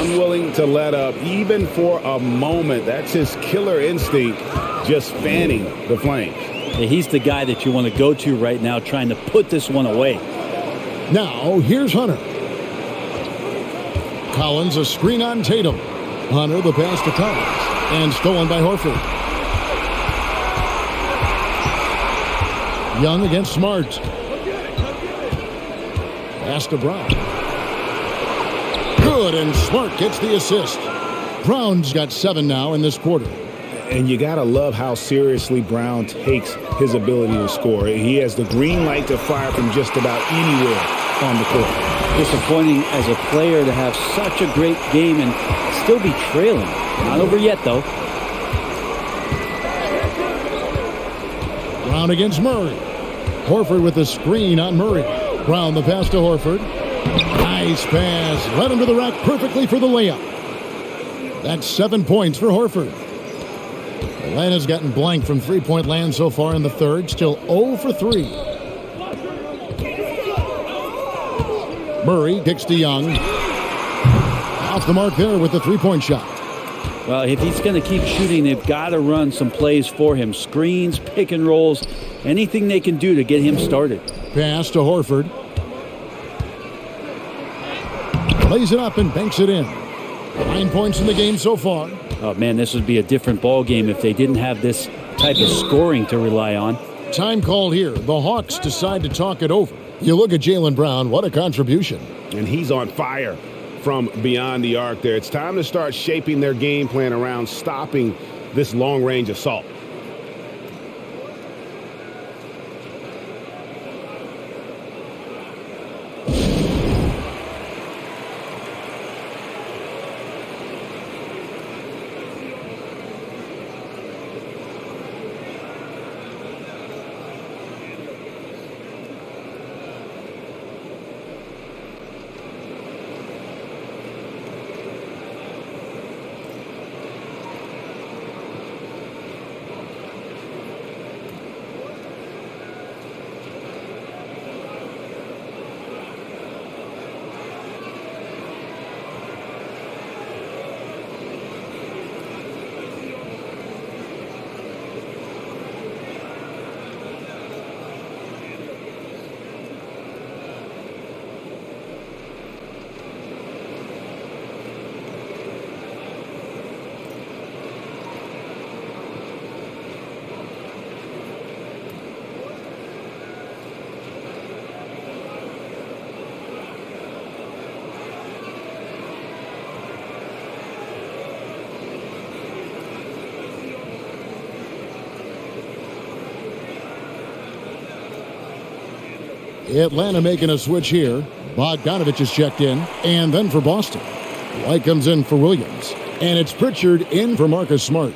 Unwilling to let up, even for a moment. That's his killer instinct, just fanning the flames. Yeah, he's the guy that you want to go to right now, trying to put this one away. Now, here's Hunter. Collins, a screen on Tatum. Hunter, the pass to Collins. And stolen by Horford. Young against Smart. Pass to Brown. Good, and Smart gets the assist. Brown's got 7 now in this quarter. And you got to love how seriously Brown takes his ability to score. He has the green light to fire from just about anywhere on the court. Disappointing as a player to have such a great game and still be trailing. Not over yet, though. Brown against Murray. Horford with the screen on Murray. Brown the pass to Horford. Nice pass. Led him to the rack perfectly for the layup. That's 7 points for Horford. Atlanta's gotten blank from three-point land so far in the third. Still 0 for 3. Murray kicks to Young. Off the mark there with the three-point shot. Well, if he's going to keep shooting, they've got to run some plays for him. Screens, pick and rolls, anything they can do to get him started. Pass to Horford. Lays it up and banks it in. 9 points in the game so far. Oh, man, this would be a different ball game if they didn't have this type of scoring to rely on. Time called here. The Hawks decide to talk it over. You look at Jaylen Brown. What a contribution. And he's on fire from beyond the arc there. It's time to start shaping their game plan around stopping this long-range assault. Atlanta making a switch here. Bogdanovich is checked in. And then for Boston, White comes in for Williams. And it's Pritchard in for Marcus Smart.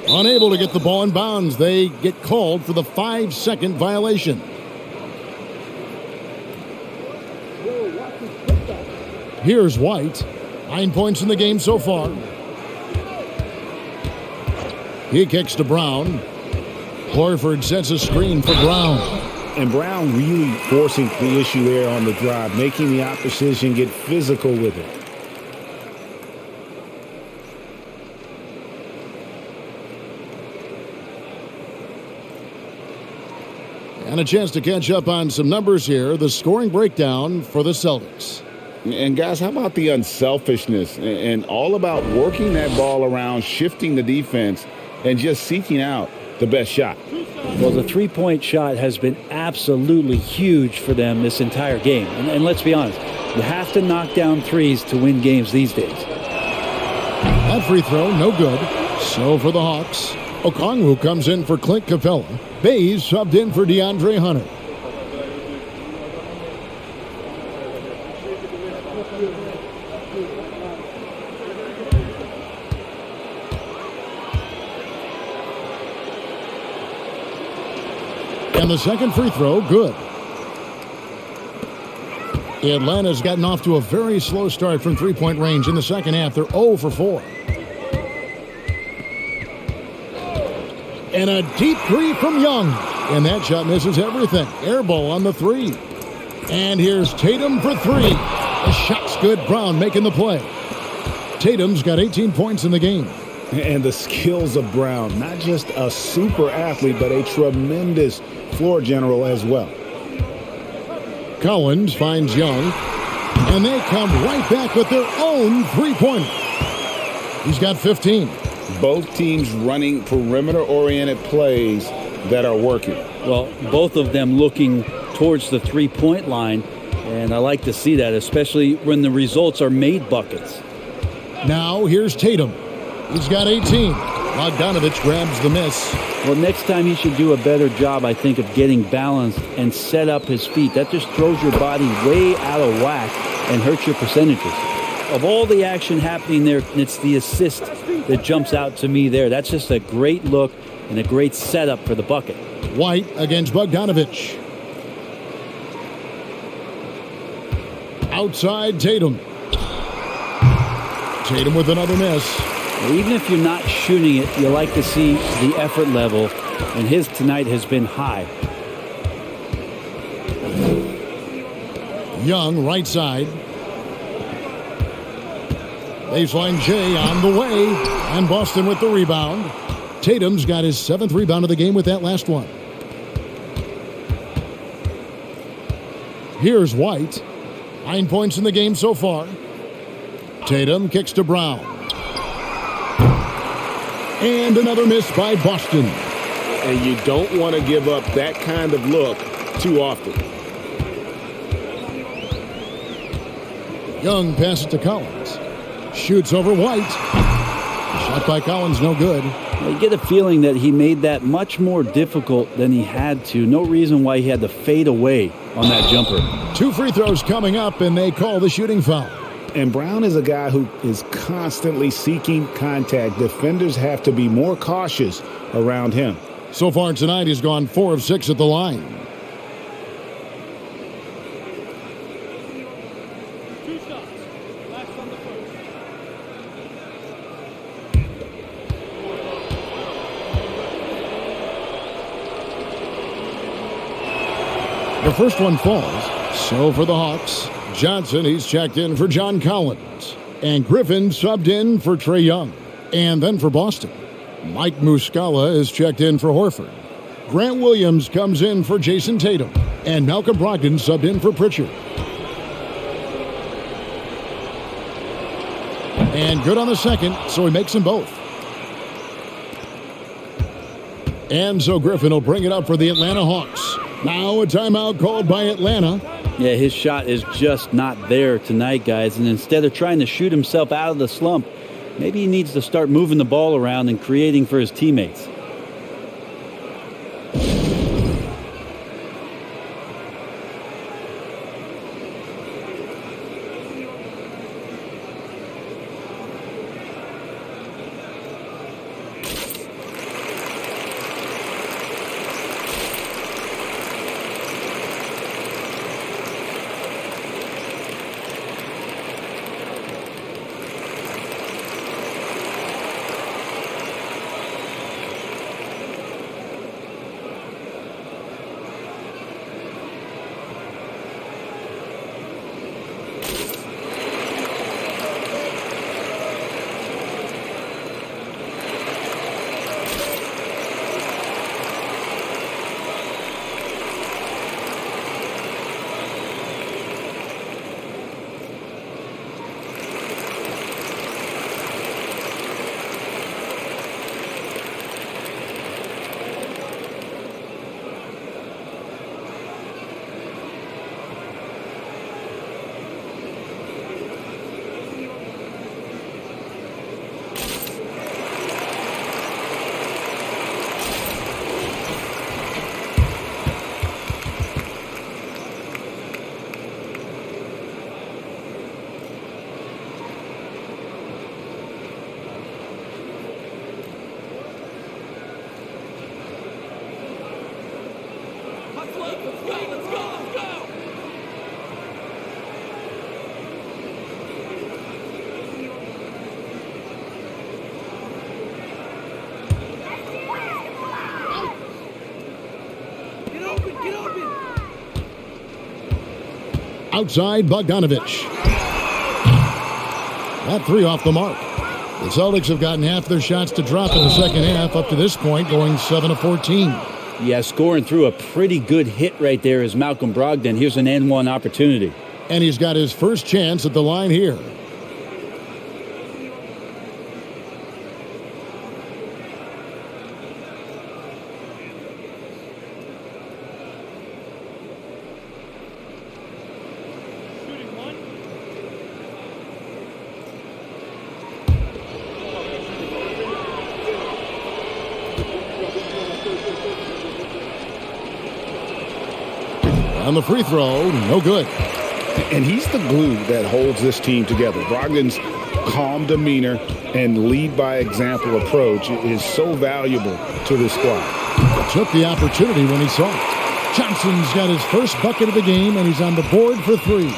Unable to get the ball in bounds. They get called for the 5-second violation. Here's White. 9 points in the game so far. He kicks to Brown. Horford sets a screen for Brown. And Brown really forcing the issue there on the drive, making the opposition get physical with it. And a chance to catch up on some numbers here. The scoring breakdown for the Celtics. And guys, how about the unselfishness and all about working that ball around, shifting the defense, and just seeking out the best shot? Well, the three-point shot has been absolutely huge for them this entire game. And let's be honest, you have to knock down threes to win games these days. That free throw, no good. So for the Hawks, Okongwu comes in for Clint Capella. Bays subbed in for DeAndre Hunter. And the second free throw, good. Atlanta's gotten off to a very slow start from three-point range in the second half. They're 0 for 4. And a deep three from Young. And that shot misses everything. Air ball on the three. And here's Tatum for three. The shot's good. Brown making the play. Tatum's got 18 points in the game. And the skills of Brown, not just a super athlete, but a tremendous floor general as well. Collins finds Young, and they come right back with their own three-pointer. He's got 15. Both teams running perimeter-oriented plays that are working. Well, both of them looking towards the three-point line, and I like to see that, especially when the results are made buckets. Now here's Tatum. He's got 18. Bogdanovich grabs the miss. Well, next time he should do a better job, I think, of getting balanced and set up his feet. That just throws your body way out of whack and hurts your percentages. Of all the action happening there, it's the assist that jumps out to me there. That's just a great look and a great setup for the bucket. White against Bogdanovich. Outside Tatum. Tatum with another miss. Even if you're not shooting it, you like to see the effort level, and his tonight has been high. Young, right side. Baseline J on the way, and Boston with the rebound. Tatum's got his 7th rebound of the game with that last one. Here's White. 9 points in the game so far. Tatum kicks to Brown. And another miss by Boston. And you don't want to give up that kind of look too often. Young passes to Collins. Shoots over White. Shot by Collins, no good. You get a feeling that he made that much more difficult than he had to. No reason why he had to fade away on that jumper. 2 free throws coming up, and they call the shooting foul. And Brown is a guy who is constantly seeking contact. Defenders have to be more cautious around him. So far tonight, he's gone 4 of 6 at the line. Two shots. Last on the first. The first one falls. So for the Hawks, Johnson, he's checked in for John Collins. And Griffin subbed in for Trae Young. And then for Boston, Mike Muscala is checked in for Horford. Grant Williams comes in for Jason Tatum. And Malcolm Brogdon subbed in for Pritchard. And good on the second, so he makes them both. And so Griffin will bring it up for the Atlanta Hawks. Now a timeout called by Atlanta. Yeah, his shot is just not there tonight, guys. And instead of trying to shoot himself out of the slump, maybe he needs to start moving the ball around and creating for his teammates. Outside Bogdanovich. That 3 off the mark. The Celtics have gotten half their shots to drop in the second half up to this point, going 7 of 14. Yeah, scoring through a pretty good hit right there is Malcolm Brogdon. Here's an N1 opportunity. And he's got his first chance at the line here. On the free throw, no good. And he's the glue that holds this team together. Brogdon's calm demeanor and lead by example approach is so valuable to this squad. Took the opportunity when he saw it. Johnson's got his first bucket of the game, and he's on the board for 3.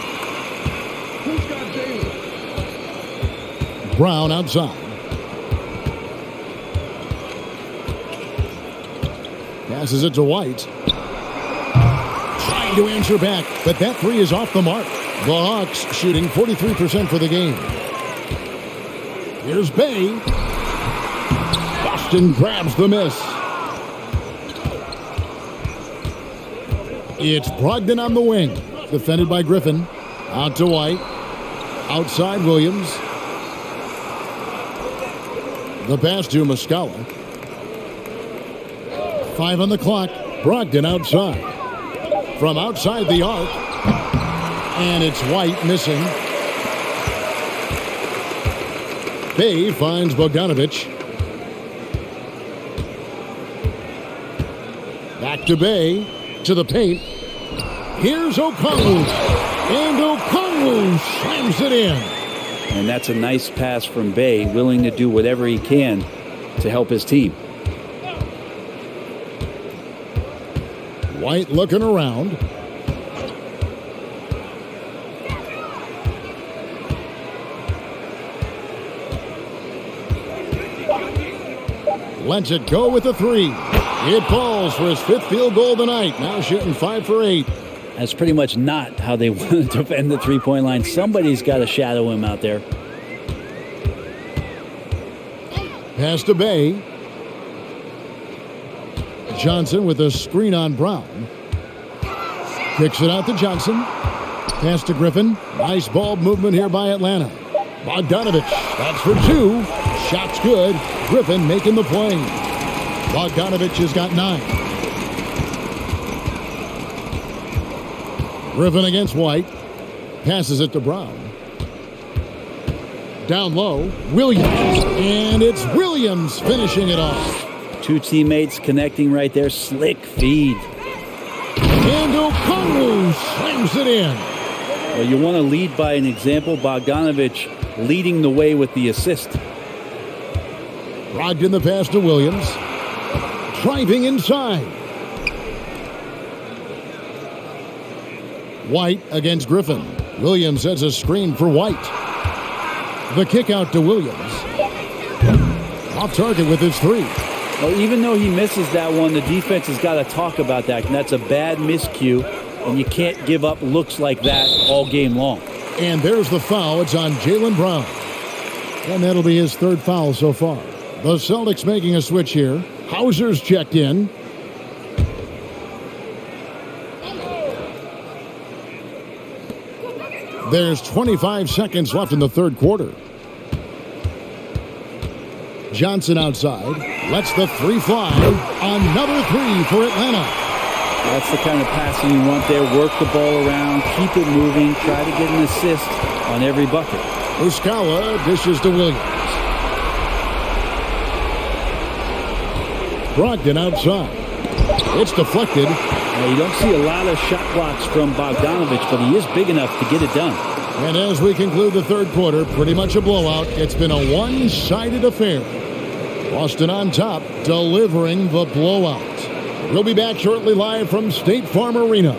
Brown outside. Passes it to White. Trying to answer back, but that 3 is off the mark. The Hawks shooting 43% for the game. Here's Bay. Boston grabs the miss. It's Brogdon on the wing. Defended by Griffin. Out to White. Outside Williams. The pass to Muscala. 5 on the clock. Brogdon outside. From outside the arc. And it's White missing. Bay finds Bogdanovich. Back to Bay. To the paint. Here's Okongwu. And Okongwu slams it in. And that's a nice pass from Bay, willing to do whatever he can to help his team. White looking around. Lets it go with a 3. It falls for his 5th field goal tonight. Now shooting 5 for 8. That's pretty much not how they want to defend the three-point line. Somebody's got to shadow him out there. Pass to Bay. Johnson with a screen on Brown. Kicks it out to Johnson. Pass to Griffin. Nice ball movement here by Atlanta. Bogdanovich. That's for 2. Shot's good. Griffin making the play. Bogdanovich has got 9. Griffin against White. Passes it to Brown. Down low. Williams. And it's Williams finishing it off. 2 teammates connecting right there. Slick feed. And Okongwu slams it in. Well, you want to lead by an example. Bogdanovich leading the way with the assist. Brogdon the pass to Williams. Driving inside. White against Griffin. Williams has a screen for White. The kick out to Williams. Off target with his 3. Well, even though he misses that one, the defense has got to talk about that. And that's a bad miscue, and you can't give up looks like that all game long. And there's the foul. It's on Jaylen Brown. And that'll be his 3rd foul so far. The Celtics making a switch here. Hauser's checked in. There's 25 seconds left in the 3rd quarter. Johnson outside. Lets the 3 fly. Another 3 for Atlanta. That's the kind of passing you want there. Work the ball around. Keep it moving. Try to get an assist on every bucket. Muscala dishes to Williams. Brogdon outside. It's deflected. Now, you don't see a lot of shot blocks from Bogdanovich, but he is big enough to get it done. And as we conclude the 3rd quarter, pretty much a blowout. It's been a one-sided affair. Boston on top, delivering the blowout. We'll be back shortly live from State Farm Arena.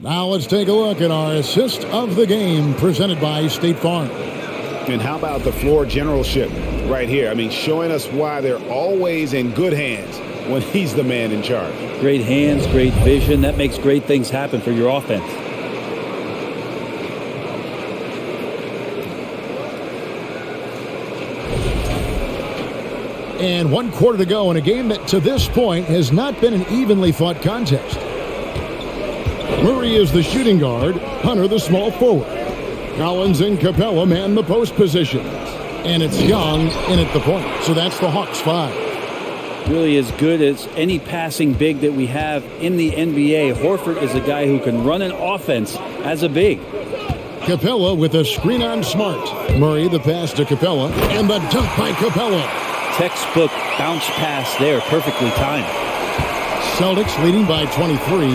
Now let's take a look at our assist of the game presented by State Farm. And how about the floor generalship right here? I mean, showing us why they're always in good hands when he's the man in charge. Great hands, great vision. That makes great things happen for your offense. And 1 quarter to go in a game that to this point has not been an evenly fought contest. Murray is the shooting guard, Hunter the small forward. Collins and Capella man the post positions. And it's Young in at the point. So that's the Hawks 5. Really as good as any passing big that we have in the NBA. Horford is a guy who can run an offense as a big. Capella with a screen on Smart. Murray the pass to Capella. And the dunk by Capella. Textbook bounce pass there, perfectly timed. Celtics leading by 23.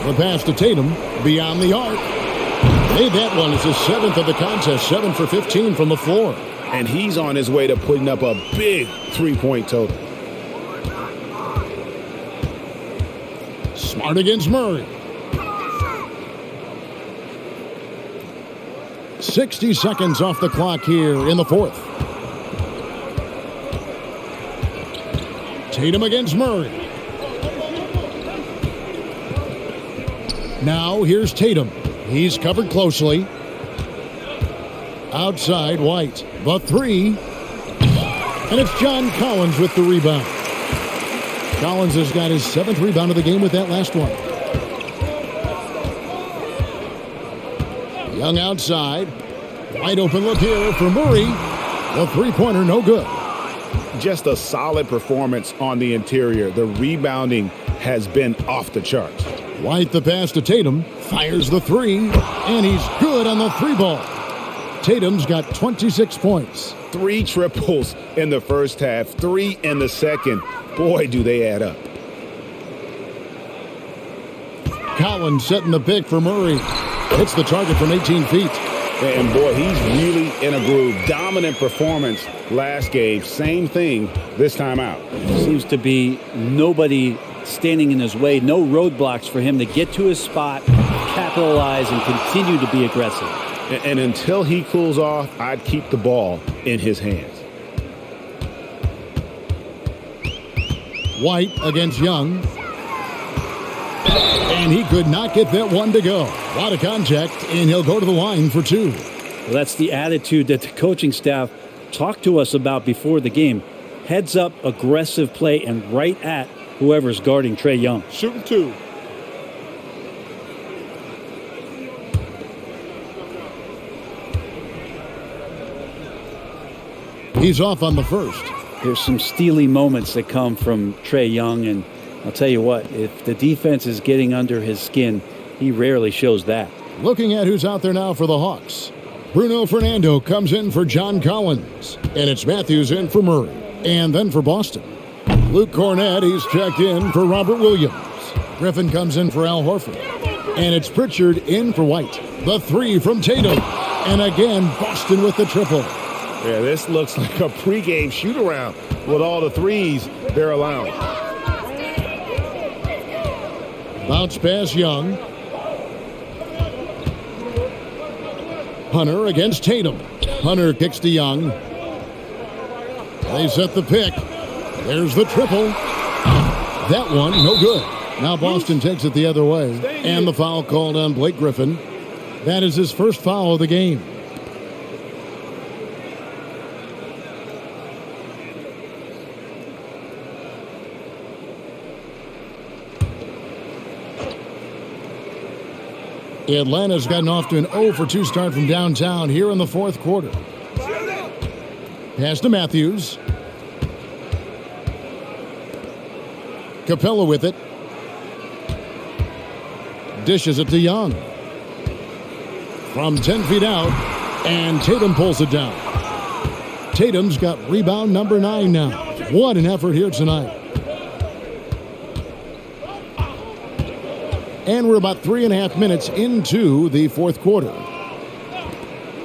The pass to Tatum, beyond the arc. Made that one. It's his 7th of the contest, 7 for 15 from the floor. And he's on his way to putting up a big three-point total. Smart against Murray. 60 seconds off the clock here in the 4th. Tatum against Murray. Now here's Tatum. He's covered closely. Outside White. The 3. And it's John Collins with the rebound. Collins has got his 7th rebound of the game with that last one. Young outside. Wide open look here for Murray. The three-pointer no good. Just a solid performance on the interior. The rebounding has been off the charts. White the pass to Tatum. Fires the 3. And he's good on the 3-ball. Tatum's got 26 points. 3 triples in the first half. 3 in the second. Boy, do they add up. Collins setting the pick for Murray. Hits the target from 18 feet. And boy, he's really in a groove. Dominant performance last game. Same thing this time out. Seems to be nobody standing in his way. No roadblocks for him to get to his spot, capitalize, and continue to be aggressive. And until he cools off, I'd keep the ball in his hands. White against Young. And he could not get that one to go. A lot of contact, and he'll go to the line for 2. Well, that's the attitude that the coaching staff talked to us about before the game. Heads up, aggressive play, and right at whoever's guarding Trae Young. Shooting 2. He's off on the first. There's some steely moments that come from Trae Young, and I'll tell you what, if the defense is getting under his skin, he rarely shows that. Looking at who's out there now for the Hawks. Bruno Fernando comes in for John Collins. And it's Matthews in for Murray. And then for Boston. Luke Cornett, he's checked in for Robert Williams. Griffin comes in for Al Horford. And it's Pritchard in for White. The 3 from Tatum. And again, Boston with the triple. Yeah, this looks like a pregame shoot-around with all the threes they're allowing. Bounce pass Young. Hunter against Tatum. Hunter kicks to Young. They set the pick. There's the triple. That one, no good. Now Boston takes it the other way. And the foul called on Blake Griffin. That is his first foul of the game. Atlanta's gotten off to an 0 for 2 start from downtown here in the 4th quarter. Pass to Matthews. Capella with it. Dishes it to Young. From 10 feet out, and Tatum pulls it down. Tatum's got rebound number 9 now. What an effort here tonight. And we're about 3.5 minutes into the 4th quarter.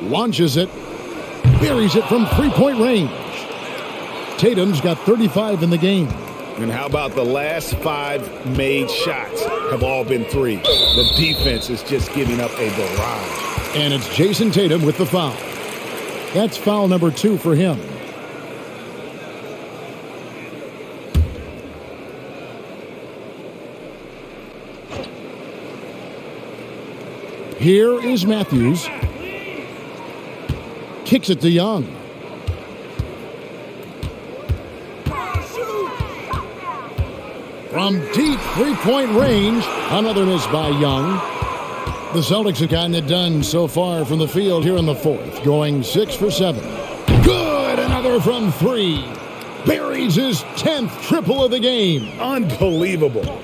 Launches it. Buries it from 3-point range. Tatum's got 35 in the game. And how about the last 5 made shots have all been 3. The defense is just giving up a barrage. And it's Jason Tatum with the foul. That's foul number 2 for him. Here is Matthews. Kicks it to Young. From deep three-point range, another miss by Young. The Celtics have gotten it done so far from the field here in the fourth, going 6 for 7. Good! Another from 3. Buries his 10th triple of the game. Unbelievable.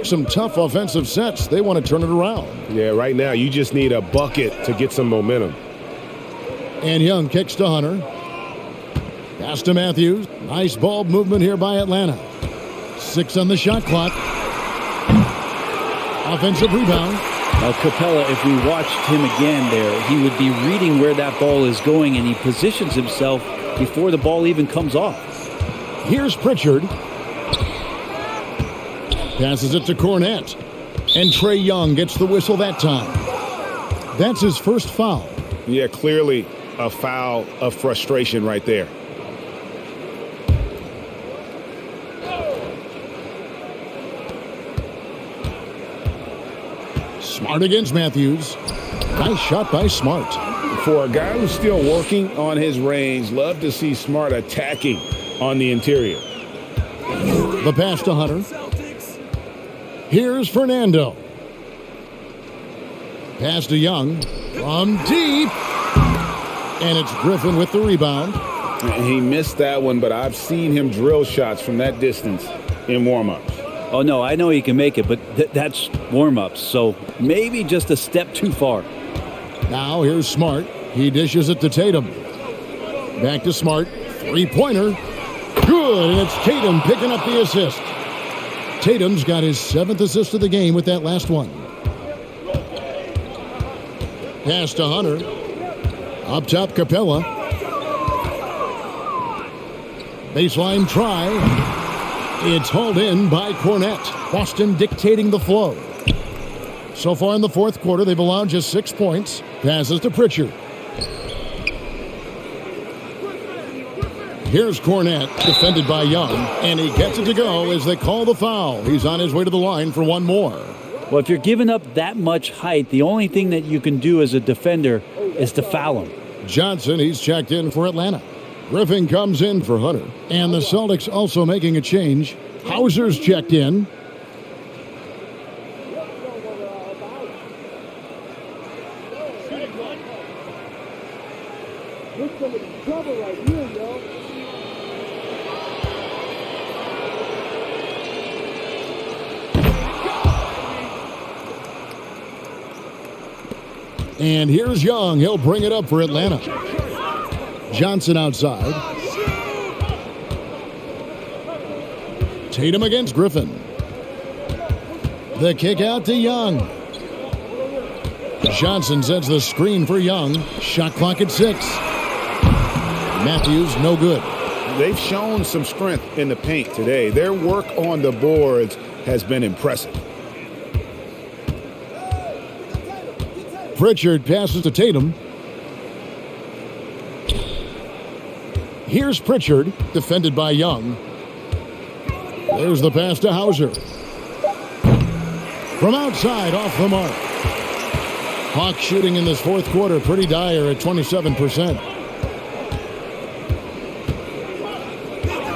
Some tough offensive sets. They want to turn it around. Yeah, right now you just need a bucket to get some momentum. And Young kicks to Hunter. Pass to Matthews. Nice ball movement here by Atlanta. 6 on the shot clock. Offensive rebound. Now, Capella, if we watched him again there, he would be reading where that ball is going, and he positions himself before the ball even comes off. Here's Pritchard. Passes it to Cornette. And Trae Young gets the whistle that time. That's his first foul. Yeah, clearly a foul of frustration right there. Smart against Matthews. Nice shot by Smart. For a guy who's still working on his range, love to see Smart attacking on the interior. The pass to Hunter. Here's Fernando. Pass to Young. From deep. And it's Griffin with the rebound. He missed that one, but I've seen him drill shots from that distance in warm-ups. Oh, no, I know he can make it, but that's warm-ups, so maybe just a step too far. Now here's Smart. He dishes it to Tatum. Back to Smart. Three-pointer. Good, and it's Tatum picking up the assist. Tatum's got his 7th assist of the game with that last one. Pass to Hunter. Up top, Capella. Baseline try. It's hauled in by Cornette. Boston dictating the flow. So far in the fourth quarter, they've allowed just 6 points. Passes to Pritchard. Here's Cornette, defended by Young, and he gets it to go as they call the foul. He's on his way to the line for one more. Well, if you're giving up that much height, the only thing that you can do as a defender is to foul him. Johnson, he's checked in for Atlanta. Griffin comes in for Hunter. And the Celtics also making a change. Hauser's checked in. And here's Young. He'll bring it up for Atlanta. Johnson outside. Tatum against Griffin. The kick out to Young. Johnson sets the screen for Young. Shot clock at 6. Matthews, no good. They've shown some strength in the paint today. Their work on the boards has been impressive. Pritchard passes to Tatum. Here's Pritchard, defended by Young. There's the pass to Hauser. From outside, off the mark. Hawks shooting in this fourth quarter pretty dire at 27%.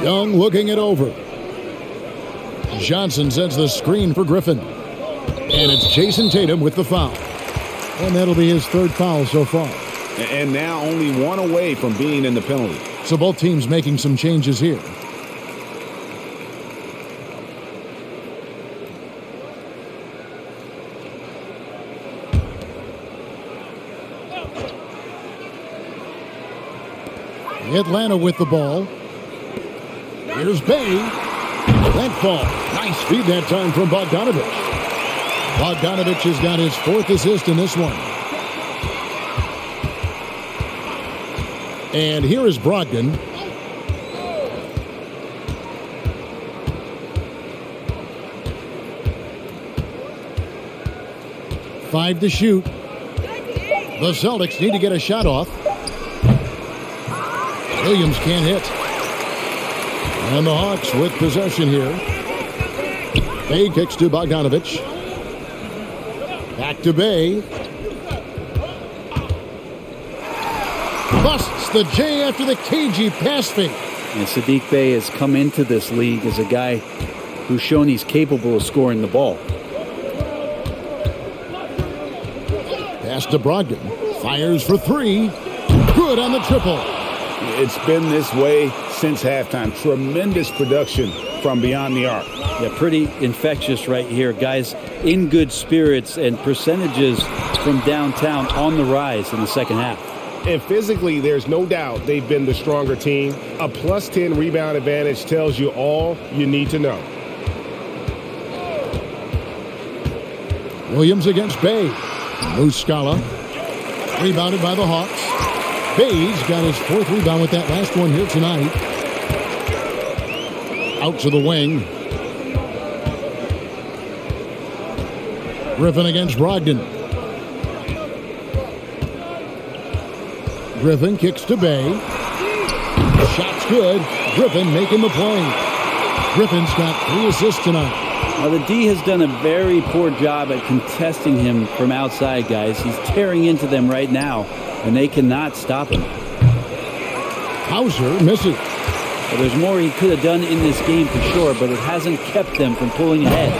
Young looking it over. Johnson sets the screen for Griffin. And it's Jason Tatum with the foul. And that'll be his 3rd foul so far. And now only one away from being in the penalty. So both teams making some changes here. Atlanta with the ball. Here's Bay. That ball. Nice feed that time from Bogdanovich. Bogdanovich has got his 4th assist in this one. And here is Brogdon. Five to shoot. The Celtics need to get a shot off. Williams can't hit. And the Hawks with possession here. Bay kicks to Bogdanovich. Back to Bay. Busts the J after the cagey pass fake. And Sadiq Bey has come into this league as a guy who's shown he's capable of scoring the ball. Pass to Brogdon. Fires for three. Good on the triple. It's been this way since halftime. Tremendous production from beyond the arc. Yeah, pretty infectious right here. Guys in good spirits and percentages from downtown on the rise in the second half. And physically, there's no doubt they've been the stronger team. A plus 10 rebound advantage tells you all you need to know. Williams against Bay. Muscala. Rebounded by the Hawks. Bay's got his fourth rebound with that last one here tonight. Out to the wing. Griffin against Brogdon. Griffin kicks to Bay. Shot's good. Griffin making the play. Griffin's got 3 assists tonight. Now, the D has done a very poor job at contesting him from outside, guys. He's tearing into them right now, and they cannot stop him. Hauser misses. Well, there's more he could have done in this game for sure, but it hasn't kept them from pulling ahead.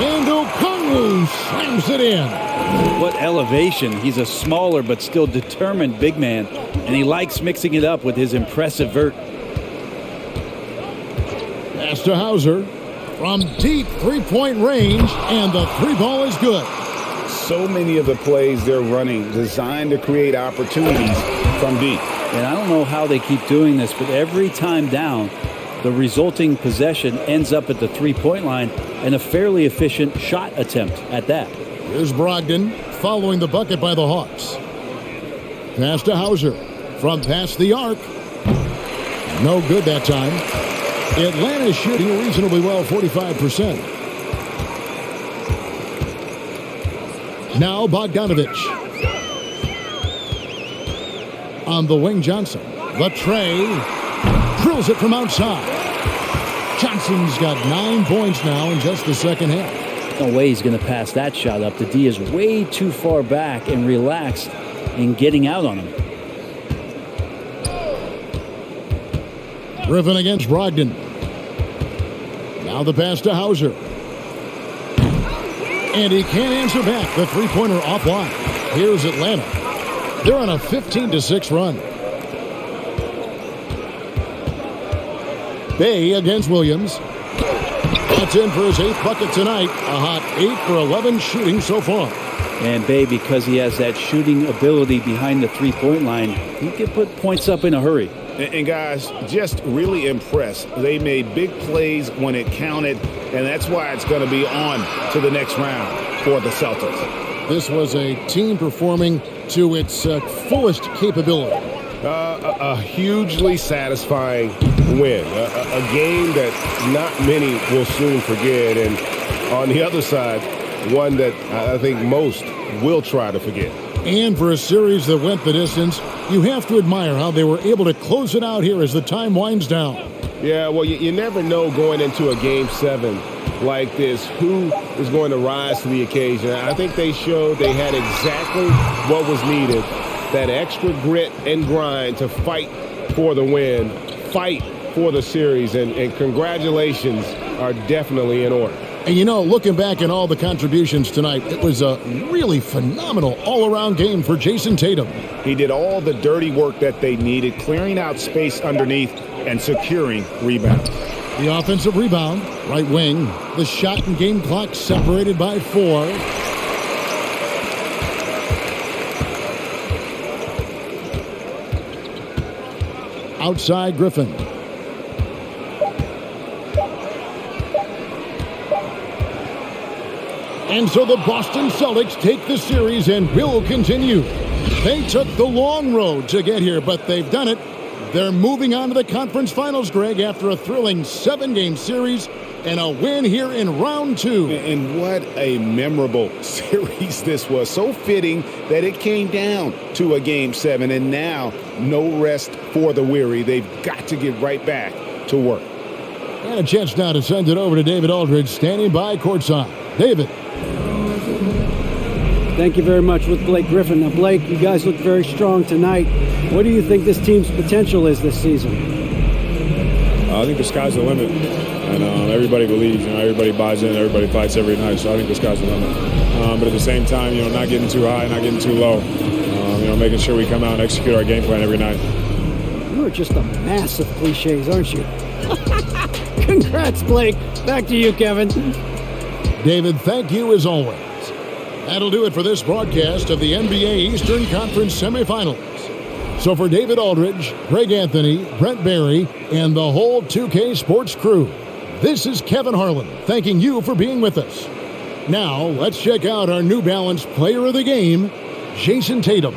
And Okongwu slams it in. What elevation. He's a smaller but still determined big man, and he likes mixing it up with his impressive vert. Pass to Hauser. From deep three-point range, and the three ball is good. So many of the plays they're running designed to create opportunities from deep. And I don't know how they keep doing this, but every time down, the resulting possession ends up at the three-point line and a fairly efficient shot attempt at that. Here's Brogdon following the bucket by the Hawks. Pass to Hauser from past the arc. No good that time. Atlanta's shooting reasonably well, 45%. Now Bogdanovich. On the wing, Johnson. The tray. Drills it from outside. Johnson's got 9 points now in just the second half. No way he's going to pass that shot up. The D is way too far back and relaxed in getting out on him. Griffin against Brogdon. Now the pass to Hauser. And he can't answer back. The three-pointer offline. Here's Atlanta. They're on a 15-6 run. Bay against Williams. That's in for his 8th bucket tonight. A hot 8 for 11 shooting so far. And Bay, because he has that shooting ability behind the three-point line, he can put points up in a hurry. And guys, just really impressed. They made big plays when it counted, and that's why it's going to be on to the next round for the Celtics. This was a team performing to its fullest capability. A hugely satisfying win. A game that not many will soon forget. And on the other side, one that I think most will try to forget. And for a series that went the distance, you have to admire how they were able to close it out here as the time winds down. Yeah, well, you never know going into a Game 7 like this who is going to rise to the occasion. I think they showed they had exactly what was needed, that extra grit and grind to fight for the win, fight for the series, and congratulations are definitely in order. And you know, looking back at all the contributions tonight, it was a really phenomenal all-around game for Jason Tatum. He did all the dirty work that they needed, clearing out space underneath and securing rebounds. The offensive rebound, right wing. The shot and game clock separated by 4. Outside Griffin. And so the Boston Celtics take the series and will continue. They took the long road to get here, but they've done it. They're moving on to the conference finals, Greg, after a thrilling 7-game series and a win here in round 2. And what a memorable series this was. So fitting that it came down to a Game 7, and now no rest for the weary. They've got to get right back to work. And a chance now to send it over to David Aldridge, standing by courtside. David. Thank you very much with Blake Griffin. Now, Blake, you guys look very strong tonight. What do you think this team's potential is this season? I think the sky's the limit, and everybody believes. Everybody buys in, everybody fights every night. So I think the sky's the limit. But at the same time, not getting too high, not getting too low. Making sure we come out and execute our game plan every night. You are just a mass of cliches, aren't you? Congrats, Blake. Back to you, Kevin. David, thank you as always. That'll do it for this broadcast of the NBA Eastern Conference semifinals. So for David Aldridge, Greg Anthony, Brent Barry, and the whole 2K Sports crew, this is Kevin Harlan thanking you for being with us. Now, let's check out our New Balance Player of the Game, Jason Tatum.